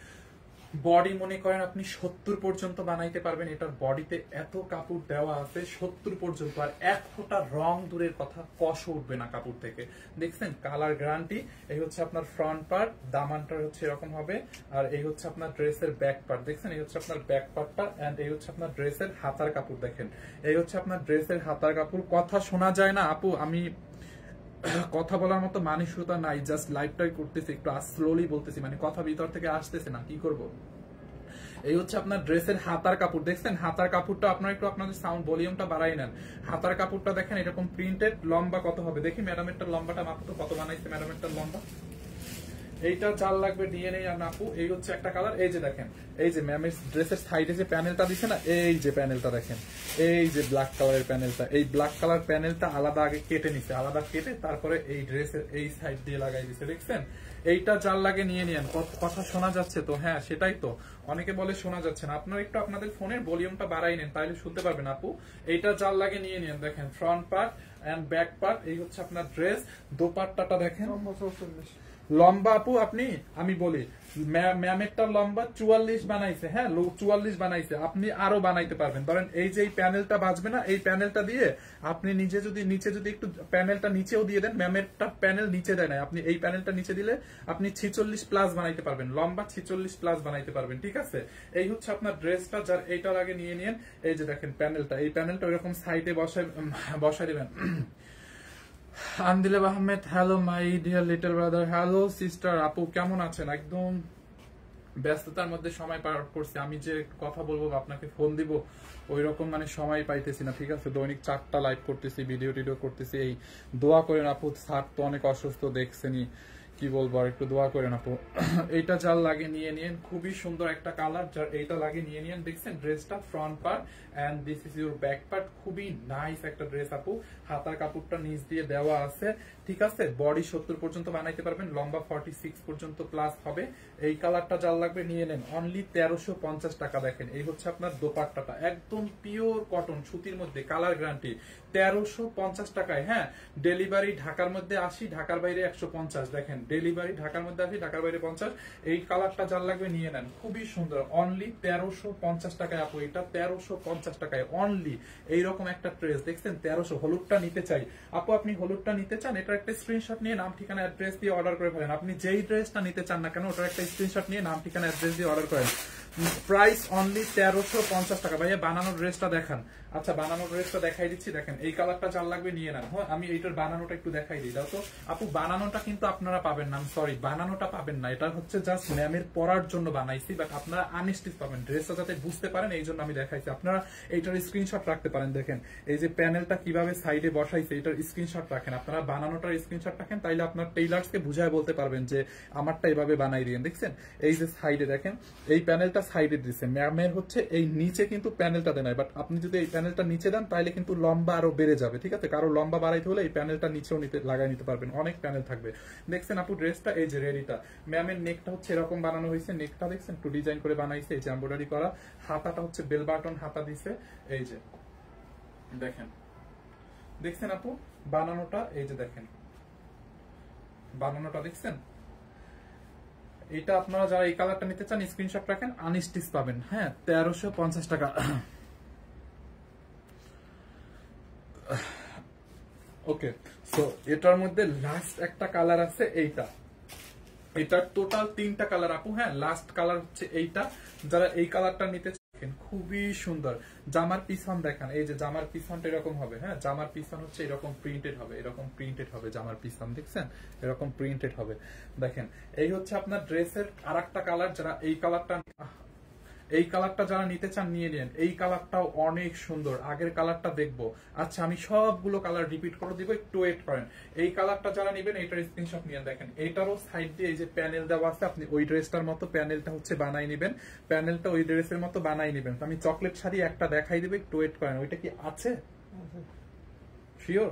বডি মনে করেন আপনি 70 পর্যন্ত বানাইতে পারবেন, এটার বডিতে এত কাপড় দেওয়া আছে 70 পর্যন্ত, আর এক ফোঁটা রং দূরের কথা, কষ উঠবে না কাপড় থেকে, দেখছেন? Colour guarantee. এই হচ্ছে আপনার ফ্রন্ট পার্ট, দামানটা হচ্ছে এরকম হবে। আর এই হচ্ছে আপনার ড্রেসের ব্যাক পার্ট, দেখছেন? এই হচ্ছে আপনার ব্যাক পার্টটা। এন্ড এই হচ্ছে আপনার ড্রেসের হাতার কাপড়, দেখেন এই হচ্ছে আপনার ড্রেসের হাতার কাপড়। কথা শোনা যায় না আপু, আমি কথা বলার মতো মানসিকতা নাই, জাস্ট লাইভটাই করতেছি, একটু স্লোলি বলতেছি, মানে কথা ভিতর থেকে আসতেছে না, কি করব? এই হচ্ছে আপনার ড্রেসের হাতার কাপড়, দেখছেন হাতার কাপড়টা আপনার একটু আপনাদের সাউন্ড ভলিউমটা বাড়াই নেন। হাতার কাপড়টা দেখেন এরকম প্রিন্টেড, লম্বা কত হবে দেখি ম্যাডামেরটা লম্বাটা মাত্র কত বানাইছে ম্যাডামেরটা লম্বা। এইটা যার লাগবে নিয়ে নেই আর আপু। এই হচ্ছে একটা কালার, এই যে দেখেন এই যে ম্যামের ড্রেসের সাইডে যে প্যানেলটা দিছে না, এই যে প্যানেলটা দেখেন, এই যে ব্ল্যাক কালারের প্যানেলটা, এই ব্ল্যাক কালার প্যানেলটা আলাদা আগে কেটে নিছে, আলাদা কেটে তারপরে এই ড্রেসের এই সাইড দিয়ে লাগাই দিছে, দেখছেন। এইটা যার লাগে নিয়ে নিয়েন। কথা শোনা যাচ্ছে তো? হ্যাঁ সেটাই তো, অনেকে বলে শোনা যাচ্ছে না, আপনারা একটু আপনাদের ফোনের ভলিউমটা বাড়াই নেন তাহলে শুনতে পারবেন আপু। এইটা যার লাগে নিয়ে নিয়েন। দেখেন front part and back part, এই হচ্ছে আপনার ড্রেস। দোপাট্টাটা দেখেন লম্বা আপু, আপনি আমি বলি ম্যামেরটা লম্বা 44 বানাইছে, হ্যাঁ 44 বানাইছে, আপনি আরো বানাইতে পারবেন। ধরেন এই যে এই প্যানেলটা বাজবে না, এই প্যানেলটা দিয়ে আপনি নিজে যদি নিচে যদি একটু প্যানেলটা নিচেও দিয়ে দেন, ম্যামেরটা প্যানেল নিচে দেয় না, আপনি এই প্যানেলটা নিচে দিলে আপনি 46 প্লাস বানাইতে পারবেন, লম্বা 46 প্লাস বানাইতে পারবেন, ঠিক আছে। এই হচ্ছে আপনার ড্রেসটা, যার এইটার আগে নিয়ে নিন। এই যে দেখেন প্যানেলটা, এই প্যানেলটা এরকম সাইডে বসাই দিবেন। আন্দিলাব Ahmed, hello my dear little brother, hello sister. আপু কেমন আছেন? একদম ব্যস্ততার মধ্যে সময় পার করছি, আমি যে কথা বলবো আপনাকে ফোন দিব ওই রকম মানে সময় পাইতেছি না, ঠিক আছে। দৈনিক 4টা লাইভ করতেছি, ভিডিও টিডিও করতেছি। এই দোয়া করেন আপু, স্যার তো অনেক অসুস্থ দেখছেনি, কি বলবো, আর একটু দোয়া করেন আপু। এইটা যার লাগে নিয়ে নিন, খুবই সুন্দর একটা কালার, যার এইটা লাগে নিয়ে নিন। দেখছেন ড্রেসটা front part and this is your back part, খুবই নাইস একটা ড্রেস আপু। হাতার কাপড়টা নিচ দিয়ে দেওয়া আছে, ঠিক আছে। বডি 70 পর্যন্ত বানাইতে পারবেন, লম্বা 46 পর্যন্ত প্লাস হবে। এই কালারটা যার লাগবে নিয়ে নেন, অনলি 1350 টাকা। দেখেন এই হচ্ছে আপনার দোপাট্টাটা, একদম পিওর কটন সুতির মধ্যে, কালার গ্যারান্টি, 1350 টাকায়। হ্যাঁ ডেলিভারি ঢাকার মধ্যে 80, ঢাকার বাইরে 150। দেখেন ডেলিভারি ঢাকার মধ্যে 80, ঢাকার বাইরে 50। এই কালারটা যার লাগবে নিয়ে নেন, খুবই সুন্দর, অনলি 1350 টাকায় আপু। এটা 1350 টাকায় অনলি এইরকম একটা ড্রেস, দেখছেন 1300। হলুদটা নিতে চাই আপু, আপনি হলুদটা নিতে চান, এটার একটা স্ক্রিনশট নিয়ে নাম ঠিকানা অ্যাড্রেস দিয়ে অর্ডার করে ফেলেন। আপনি যেই ড্রেসটা নিতে চান না কেন ওটার একটা স্ক্রিনশট নিয়ে নাম ঠিকানা অ্যাড্রেস দিয়ে অর্ডার করেন। প্রাইস অনলি 1350 টাকা। ভাইয়া বানানো ড্রেসটা দেখান। আচ্ছা বানানো ড্রেসটা দেখাই দিচ্ছি, দেখেন এই কালারটা যার লাগবে নিয়ে নেন। হ্যাঁ আমি এইটার বানানোটা একটু দেখাই দিই, দাও তো আপু। বানানোটা কিন্তু আপনারা পাবেন না, সরি বানানোটা পাবেন না, এটা হচ্ছে জাস্ট ম্যামের পরার জন্য বানাইছি, বাট আপনারা আনস্টিচ পাবেন, ড্রেসটা যাতে বুঝতে পারেন এই জন্য আমি দেখাইছি। আপনারা এইটার স্ক্রিনশট রাখতে পারেন, দেখেন এই যে প্যানেলটা কিভাবে সাইডে বসাইছে এটার স্ক্রিনশট রাখেন, আপনারা বানানোটার স্ক্রিনশট রাখেন, তাইলে আপনার টেইলার্সকে বুঝায় বলতে পারবেন যে আমারটা এইভাবে বানাই দিয়েন। দেখছেন এই যে সাইডে দেখেন এই প্যানেলটা সাইডে দিচ্ছে, ম্যামের হচ্ছে এই নিচে কিন্তু প্যানেলটা দেয় নাই, বাট আপনি যদি এই প্যানেলটা নিচে দেন তাহলে কিন্তু লম্বা আরো বেড়ে যাবে, ঠিক আছে। কারো লম্বা বাড়াইতে হলে এই প্যানেলটা নিচেও লাগাই নিতে পারবেন, অনেক প্যানেল থাকবে। দেখছেন আপু ড্রেসটা, এই যে রেডিটা, ম্যামের নেকটা হচ্ছে এরকম বানানো হয়েছে, নেকটা দেখছেন একটু ডিজাইন করে বানাইছে, এই যে এমব্রয়ডারি করা। হাতাটা হচ্ছে বেল বাটন হাতা দিছে, এই যে দেখেন, দেখছেন আপু বানানোটা, এই যে দেখেন বানানোটা দেখছেন। এটা আপনারা যারা এই কালারটা নিতে চান স্ক্রিনশট রাখেন, আনস্টিচ পাবেন। হ্যাঁ 1350 টাকা। ওকে সো এটার মধ্যে লাস্ট একটা কালার আছে এইটা, এটা টোটাল 3টা কালার আপু। হ্যাঁ লাস্ট কালার হচ্ছে এইটা, যারা এই কালারটা নিতে চান খুবই সুন্দর। জামার পিছন দেখেন, এই যে জামার পিছনটা এরকম হবে। হ্যাঁ জামার পিছন হচ্ছে এরকম প্রিন্টেড হবে, এরকম প্রিন্টেড হবে জামার পিছন, দেখছেন এরকম প্রিন্টেড হবে। দেখেন এই হচ্ছে আপনার ড্রেসের আরেকটা কালার, যারা এই কালারটা যারা নিতে চান নিয়ে নেন। এই কালারটাও অনেক সুন্দর, আগের কালারটা দেখবো। আচ্ছা আমি সবগুলো কালার রিপিট করে দিব, একটু ওয়েট করেন। এই কালারটা যারা নেবেন এটার স্ক্রিনশট নিয়ে দেখেন, এটারও সাইড দিয়ে এই যে প্যানেল দেওয়া আছে, আপনি ওই ড্রেসটার মতো প্যানেলটা হচ্ছে বানাই নেবেন, প্যানেলটা ওই ড্রেসের মতো বানাই নেবেন। আমি চকলেট শাড়ি একটা দেখাই দিবে, একটু ওয়েট করেন। ওইটা কি আছে শিওর?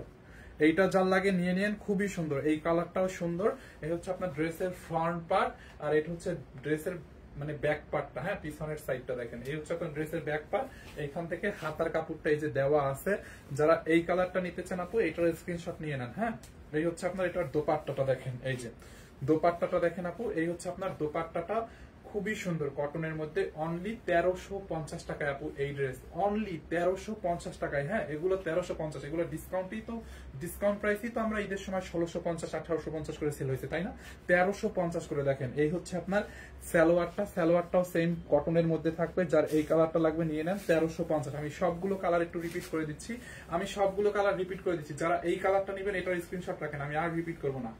এইটা যার লাগে নিয়ে নেন, খুবই সুন্দর, এই কালারটাও সুন্দর। এই হচ্ছে আপনার ড্রেসের ফ্রন্ট পার্ট, আর এটা হচ্ছে ড্রেসের মানে ব্যাক পার্টটা। হ্যাঁ পিছনের সাইডটা দেখেন, এই হচ্ছে আপনার ড্রেসের ব্যাক পার্ট। এইখান থেকে হাতার কাপড়টা এই যে দেওয়া আছে, যারা এই কালারটা নিতে চান আপু এটার স্ক্রিনশট নিয়ে নেন। হ্যাঁ এই হচ্ছে আপনার এটার দোপাট্টাটা দেখেন, এই যে দোপাট্টাটা দেখেন আপু, এই হচ্ছে আপনার দোপাট্টাটা, খুবই সুন্দর কটনের মধ্যে, অনলি 1350 টাকায় আপু এই ড্রেস, অনলি 1350 টাকায়। হ্যাঁ এগুলো 1350, এগুলো ডিসকাউন্ট প্রাইসই তো আমরা ঈদের সময় 1650 1850 করে সেল হয়েছে, তাই না? 1350 করে। দেখেন এই হচ্ছে আপনার সালোয়ারটাও সেম কটনের মধ্যে থাকবে, যার এই কালারটা লাগবে নিয়ে নেন 1350। আমি সবগুলো কালার একটু রিপিট করে দিচ্ছি, যারা এই কালারটা নেবেন এটার স্ক্রিনশট রাখেন, আমি আর রিপিট করবো না।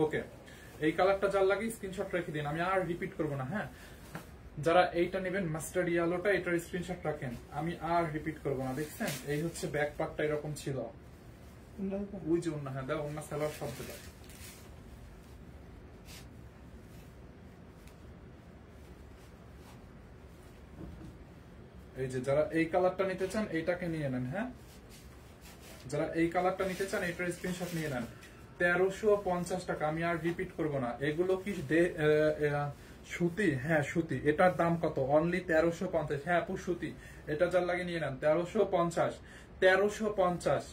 ওকে এই কালারটা যার লাগে স্ক্রিনশট রেখে দিন, আমি আর রিপিট করবো না। হ্যাঁ, যারা এইটা নেবেন মাস্টার্ড ইয়েলোটা, এটার স্ক্রিনশট রাখেন, আমি আর রিপিট করবো না। দেখছেন এই হচ্ছে ব্যাক পার্টটা এরকম ছিল, ওই যে অন্য, হ্যাঁ দাও অন্য সালোয়ার শব্দটা। এই যে যারা এই কালারটা নিতে চান এইটাকে নিয়ে নেন। হ্যাঁ, যারা এই কালারটা নিতে চান এটার স্ক্রিনশট নিয়ে নেন। 1350 টাকা, আমি আর রিপিট করব না। এগুলো কি সুতি? হ্যাঁ সুতি। এটার দাম কত? অনলি 1350। হ্যাঁ আপু সুতি, এটা যার লাগে নিয়ে নেন 1350। 1350।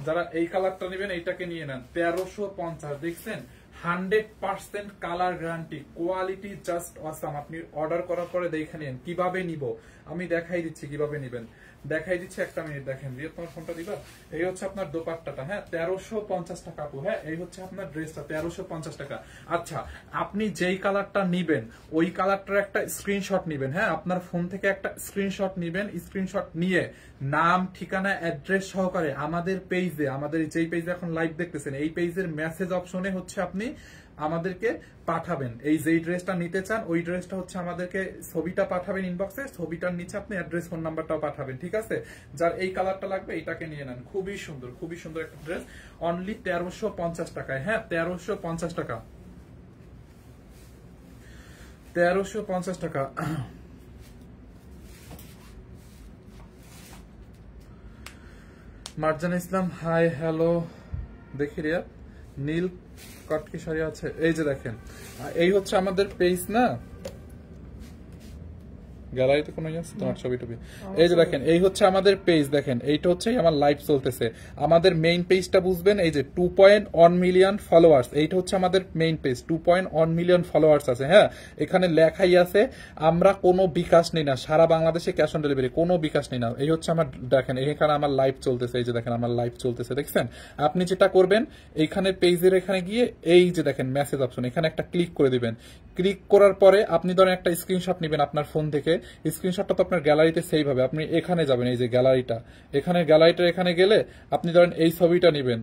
যারা এই কালারটা নেবেন এইটাকে নিয়ে নেন 1350। দেখছেন 100% colour guarantee, quality just awesome. আপনি অর্ডার করার পরে দেখে নিন। কিভাবে নিব আমি দেখাই দিচ্ছি, কিভাবে নিবেন দেখাই দিচ্ছি, একটা মিনিট দেখেন। দিয়ে তোমার ফোনটা দিবা। এই হচ্ছে আপনার দোপাট্টাটা। হ্যাঁ 1350 টাকা আপু। হ্যাঁ এই হচ্ছে আপনার ড্রেসটা 1350 টাকা। আচ্ছা, আপনি যেই কালারটা নিবেন ওই কালারটার একটা স্ক্রিনশট নিবেন। হ্যাঁ, আপনার ফোন থেকে একটা স্ক্রিনশট নিবেন। স্ক্রিনশট নিয়ে নাম, ঠিকানা, অ্যাড্রেস সহকারে আমাদের পেজে, আমাদের যেই পেজে এখন লাইভ দেখতেছেন এই পেজের মেসেজ অপশনে হচ্ছে আপনি আমাদেরকে পাঠাবেন। এই যেই ড্রেসটা নিতে চান ওই ড্রেসটা হচ্ছে আমাদেরকে ছবিটা পাঠাবেন ইনবক্সে, ছবিটার নিচে আপনি অ্যাড্রেস, ফোন নাম্বারটাও পাঠাবেন। ঠিক আছে, যার এই কালারটা লাগবে এইটাকে নিয়ে নেন। খুবই সুন্দর, খুবই সুন্দর একটা ড্রেস, অনলি 1350 টাকায়। হ্যাঁ 1350 টাকা, 1350 টাকা। মার্জানা ইসলাম হাই হ্যালো। দেখি রিয়া নীল কটকি শাড়ি আছে, এই যে দেখেন এই হচ্ছে আমাদের পেজ না, গ্যালারিতে কোনো আছে তোমার ছবি টবি? এই যে দেখেন এই হচ্ছে আমাদের পেজ, দেখেন এইটা হচ্ছে আমার লাইভ চলতেছে। আমাদের মেইন পেজটা বুঝবেন, এই যে 2.1 মিলিয়ন ফলোয়ার্স, এইটা হচ্ছে আমাদের মেইন পেজ। 2.1 মিলিয়ন ফলোয়ার্স আছে। হ্যাঁ, এখানে লেখাই আছে আমরা কোনো বিকাশ নেই না, সারা বাংলাদেশে ক্যাশ অন ডেলিভারি, কোনো বিকাশ নেই না। এই হচ্ছে আমার, দেখেন এখানে আমার লাইভ চলতেছে, এই যে দেখেন আমার লাইভ চলতেছে, দেখছেন? আপনি যেটা করবেন এইখানে পেজের এখানে গিয়ে এই যে দেখেন মেসেজ অপশন, এখানে একটা ক্লিক করে দিবেন। ক্লিক করার পরে আপনি ধরেন একটা স্ক্রিনশট নেবেন আপনার ফোন থেকে, স্ক্রিনশটটা তো আপনার গ্যালারিতে সেভ হবে। আপনি এখানে যাবেন, এই যে গ্যালারিটা, এখানে গ্যালারিটা এখানে গেলে আপনি ধরেন এই ছবিটা নেবেন,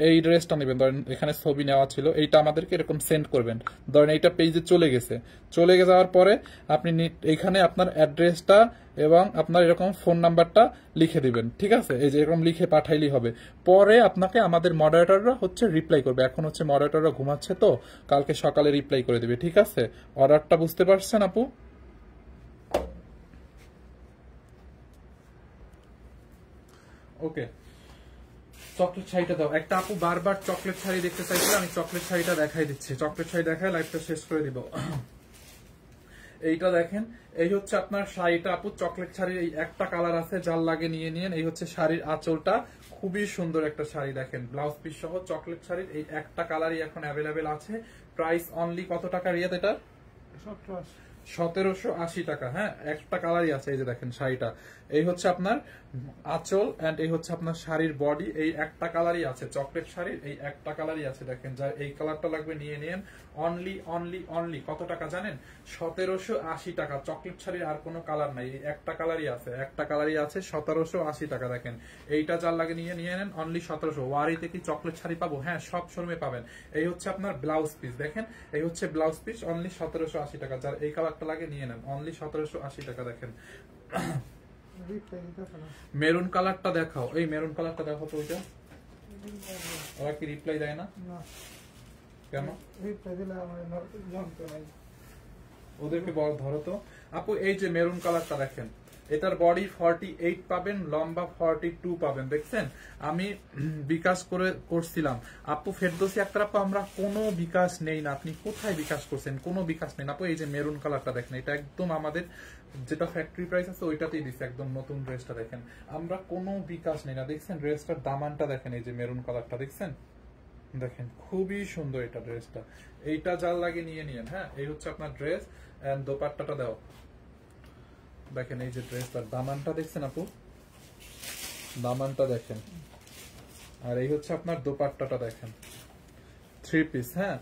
এই ড্রেসটা নেবেন, ধরেন এখানে ছবি নেওয়া ছিল, এইটা আমাদেরকে এরকম সেন্ড করবেন। ধরেন এইটা পেজে চলে গেছে, চলে যাওয়ার পরে আপনি এইখানে আপনার অ্যাড্রেসটা এবং আপনার এরকম ফোন নাম্বারটা লিখে দিবেন। ঠিক আছে, এই যে এরকম লিখে পাঠাইলেই হবে। পরে আপনাকে আমাদের মডারেটররা হচ্ছে রিপ্লাই করবে। এখন হচ্ছে মডারেটররা ঘুমাচ্ছে, তো কালকে সকালে রিপ্লাই করে দিবে। ঠিক আছে, অর্ডারটা বুঝতে পারছেন আপু? ওকে, চকলেট শাড়িটা দাও। একটা আপু বারবার চকলেট শাড়ি দেখতে চাইছিল, আমি চকলেট শাড়িটা দেখাই দিচ্ছি। চকলেট শাড়ি দেখায় লাইভটা শেষ করে দিব। এইটা দেখেন, এই হচ্ছে আপনার শাড়িটা আপু, চকলেট শাড়ির এই একটা কালার আছে, যার লাগে নিয়ে নিন। এই হচ্ছে শাড়ির আঁচলটা, খুবই সুন্দর একটা শাড়ি। দেখেন ব্লাউজ পিস সহ চকলেট শাড়ির এই একটা কালারই এখন অ্যাভেলেবেল আছে। প্রাইস অনলি কত টাকা রিয়াদ? এটা 1780 টাকা। হ্যাঁ, একটা কালারই আছে। এই যে দেখেন শাড়িটা, এই হচ্ছে আপনার আঁচল এন্ড এই হচ্ছে আপনার শাড়ির বডি, এই একটা কালারই আছে। চকলেট শাড়ির এই একটা কালারই আছে। দেখেন যার এই কালারটা লাগবে নিয়ে নিন। অনলি অনলি অনলি কত টাকা জানেন? 1780 টাকা। চকলেট শাড়ির আর কোনো কালার নাই, এই একটা কালারই আছে, একটা কালারই আছে। 1780 টাকা। দেখেন এইটা যার লাগে নিয়ে নেন অনলি 1700। ওয়ারিতে কি চকলেট শাড়ি পাবো? হ্যাঁ, সব শোরুমে পাবেন। এই হচ্ছে আপনার ব্লাউজ পিস, দেখেন এই হচ্ছে ব্লাউজ পিস, অনলি 1780 টাকা। যার এই কালারটা লাগে নিয়ে নেন, অনলি 1780 টাকা। দেখেন মেরুন কালারটা দেখাও, এই মেরুন কালারটা দেখো তো। ওইটা ওরা কি রিপ্লাই দেয় না কেন? ওদেরকে ধরো তো আপু। এই যে মেরুন কালারটা দেখেন, এটার বডি 48 পাবেন, লম্বা 42 পাবেন। দেখছেন আমি বিকাশ করছিলাম আপু ফেরদৌসী আক্তার আপু, আমরা কোনো বিকাশ নেই না। আপনি কোথায় বিকাশ করছেন? কোনো বিকাশ নেই আপু। এই যে মেরুন কালারটা দেখেন, এটা একদম আমাদের যেটা ফ্যাক্টরি প্রাইস আছে ওইটাতেই দিচ্ছে, একদম নতুন ড্রেসটা। দেখেন আমরা কোনো বিকাশ নেই না। দেখছেন ড্রেসটার দামানটা দেখেন, এই যে মেরুন কালারটা দেখছেন, দেখেন খুবই সুন্দর এটা ড্রেসটা। এইটা যার লাগে নিয়ে নিন। হ্যাঁ, এই হচ্ছে আপনার ড্রেস এন্ড দোপাট্টাটা দাও। দেখেন এই যে ড্রেসটার দামানটা দেখছেন আপু, দামানটা দেখেন। আর এই হচ্ছে আপনার দোপাট্টাটা দেখেন, 3 পিস। হ্যাঁ,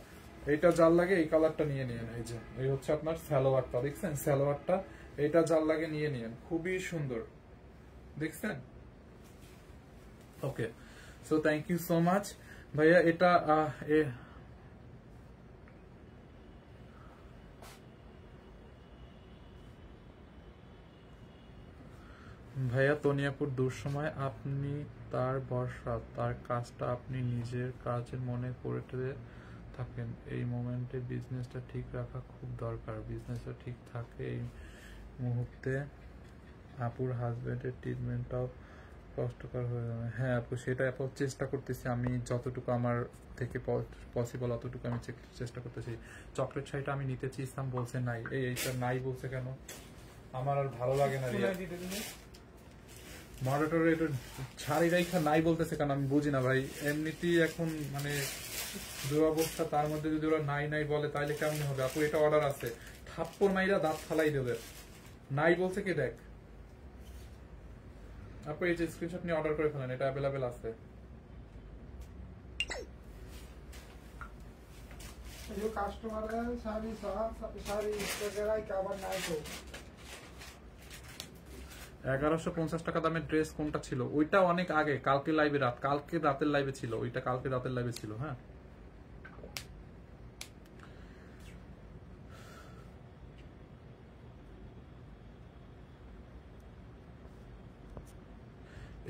এইটা যার লাগে এই কালারটা নিয়ে নিন। এই যে এই হচ্ছে আপনার সালোয়ারটা, দেখছেন সালোয়ারটা, এইটা যার লাগে নিয়ে নিন। খুবই সুন্দর, দেখছেন? Okay, so thank you so much ভাইয়া। এটা ভাইয়া তনিয়াপুর দুঃসময় আপনি তার ভরসা, তার কাজটা আপনি নিজের কাজের মনে করে থাকেন। এই মোমেন্টে বিজনেসটা ঠিক রাখা খুব দরকার। বিজনেসটা ঠিক থাকে এই মুহূর্তে। আপুর হাজবেন্ডের ট্রিটমেন্টটাও কষ্টকর হয়ে যাবে। হ্যাঁ আপু, সেটা আপু চেষ্টা করতেছি আমি, যতটুকু আমার থেকে পসিবল অতটুকু আমি চেষ্টা করতেছি। চকলেট শাড়িটা আমি নিতে চেয়েছিলাম, বলছে নাই। এইটা নাই বলছে কেন? আমার আর ভালো লাগে না রিয়া। মডারেটর এটা শাড়ি রাইখা নাই বলতেছে কেন আমি বুঝি না ভাই। এমনিতেই এখন মানে দুরবস্থা, তার মধ্যে যদি ওরা নাই নাই বলে তাইলে কেমন হবে? আপু এটা অর্ডার আছে, থাপ্পড় মাইরা দাঁত ফালাই দেবে। নাই বলছে কি দেখ আপু, এই যে স্ক্রিনশট নিয়ে অর্ডার করে ফেলেন, এটা অ্যাভেলেবেল আছে।
কাস্টমারের শাড়ি শাড়ি আবার নাই তো
1150 টাকা দামের ড্রেস কোনটা ছিল? ওইটা অনেক আগে, কালকে রাতের লাইভে ছিল ওইটা, কালকে রাতের লাইভে ছিল। হ্যাঁ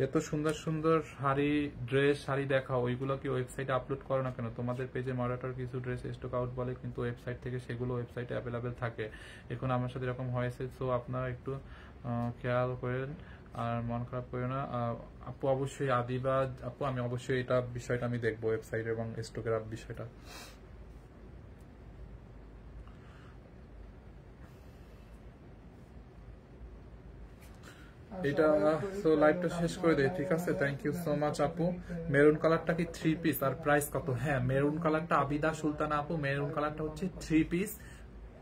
এত সুন্দর সুন্দর শাড়ি দেখাও, ওইগুলো কি ওয়েবসাইটে আপলোড করো না কেন? তোমাদের পেজে মডারেটর কিছু ড্রেস স্টক আউট বলে, কিন্তু ওয়েবসাইট থেকে সেগুলো ওয়েবসাইটে অ্যাভেলেবেল থাকে। এখন আমার সাথে এরকম হয়েছে, সো আপনারা একটু খেয়াল করেন আর মন খারাপ করে না। আপু অবশ্যই আদিবা আপু, আমি অবশ্যই এটা বিষয়টা আমি দেখবো, ওয়েবসাইট এবং স্টকের বিষয়টা। এটা সো লাইভটা শেষ করে দেই, ঠিক আছে? থ্যাংক ইউ সো মাচ আপু। মেরুন কালারটা কি 3 পিস আর প্রাইস কত? হ্যাঁ মেরুন কালারটা আবিদা সুলতানা আপু, মেরুন কালারটা হচ্ছে 3 পিস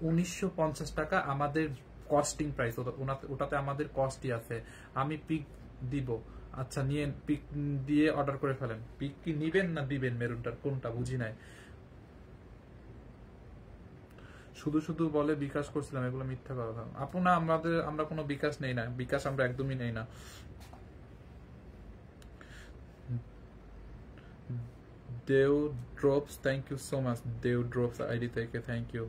1950 টাকা আমাদের কস্টিং প্রাইস। ওটাতে আমাদের কস্টই আছে। আমি পিক দিব, আচ্ছা নিয়ে পিক দিয়ে অর্ডার করে ফেলেন। পিক কি নিবেন না দিবেন? মেরুনটার কোনটা বুঝি নাই। শুধু শুধু বলে বিকাশ করছিলাম, এগুলো মিথ্যা কথা আপু। না আমরা কোনো বিকাশ নেই না, বিকাশ আমরা একদমই নেই না। Dew drops, thank you so much dew drops ID থেকে, thank you.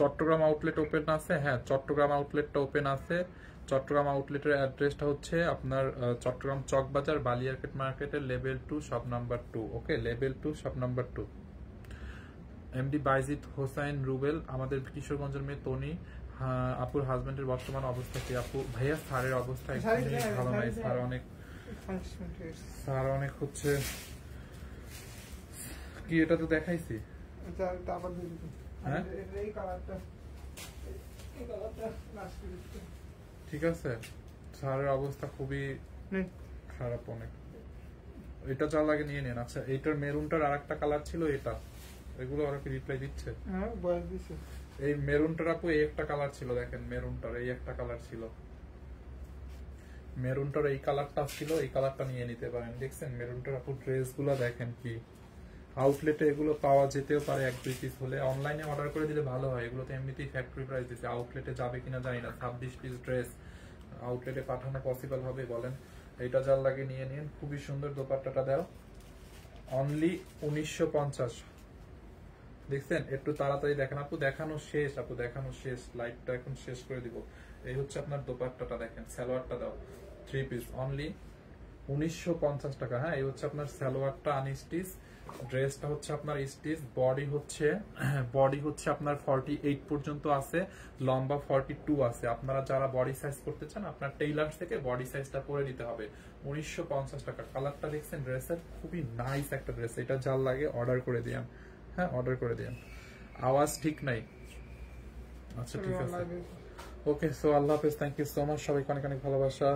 Chittagong outlet open আছে? হ্যাঁ চট্টগ্রাম আউটলেটটা ওপেন আছে। চট্টগ্রাম আউটলেটের অ্যাড্রেসটা হচ্ছে আপনার চট্টগ্রাম চকবাজার বালিয়ারকেট মার্কেটের level 2 shop number 2। Okay, level 2 shop number 2। MD Bayezid Hossain Rubel, আমাদের কিশোরগঞ্জের মেয়ে তনি আপুর হাজবেন্ডের বর্তমান অবস্থা কি? আপু ভাইয়া স্যারের অবস্থা একদমই ভালো নাই। স্যার অনেক হচ্ছে কি, এটা তো দেখাইছি। হ্যাঁ ঠিক আছে, স্যারের অবস্থা খুবই খারাপ অনেক। এটা যা লাগে নিয়ে নেন। আচ্ছা এইটার মেরুনটার আর একটা কালার ছিল, এটা এগুলো ওরা কি রিপ্লাই দিচ্ছে? এই মেরুনটার আপু এই একটা কালার ছিল, দেখেন মেরুনটার এই একটা কালার ছিল, মেরুনটার এই কালারটা ছিল, এই কালারটা নিয়ে নিতে পারেন। দেখছেন মেরুনটার আপু ড্রেস গুলা দেখেন কি। আউটলেটে এগুলো পাওয়া যেতেও পারে 1-2 পিস হলে, অনলাইনে অর্ডার করে দিলে ভালো হয়। এগুলো তো এমনিতেই ফ্যাক্টরি প্রাইস দিচ্ছে, আউটলেটে যাবে কিনা জানি না। 26 পিস ড্রেস আউটলেটে পাঠানো পসিবল হবে বলেন? এইটা যার লাগে নিয়ে নিন, খুবই সুন্দর দোপাট্টাটা দাও, অনলি 1950। দেখছেন একটু তাড়াতাড়ি দেখেন আপু, দেখানো শেষ আপু, দেখানো শেষ, লাইভটা এখন শেষ করে দিব। এই হচ্ছে আপনার দোপাট্টাটা, দেখেন সালোয়ারটা দাও, 3 পিস অনলি 1950 টাকা। হ্যাঁ এই হচ্ছে আপনার সালোয়ারটা আনস্টিচ, ড্রেসটা হচ্ছে আপনার স্টিচ, বডি হচ্ছে আপনার 48 পর্যন্ত আছে, লম্বা 42 আছে। আপনারা যারা বডি সাইজ করতে চান আপনার টেইলার থেকে বডি সাইজটা করে দিতে হবে। 1950 টাকা। কালারটা দেখছেন ড্রেসের, খুবই নাইস একটা ড্রেস। এটা যার লাগে অর্ডার করে দিন। হ্যাঁ অর্ডার করে দিন। আওয়াজ ঠিক নাই? আচ্ছা ঠিক আছে, ওকে। সো আল্লাহ হাফেজ, থ্যাংক ইউ সো মাচ, সবাইকে অনেক অনেক ভালোবাসা।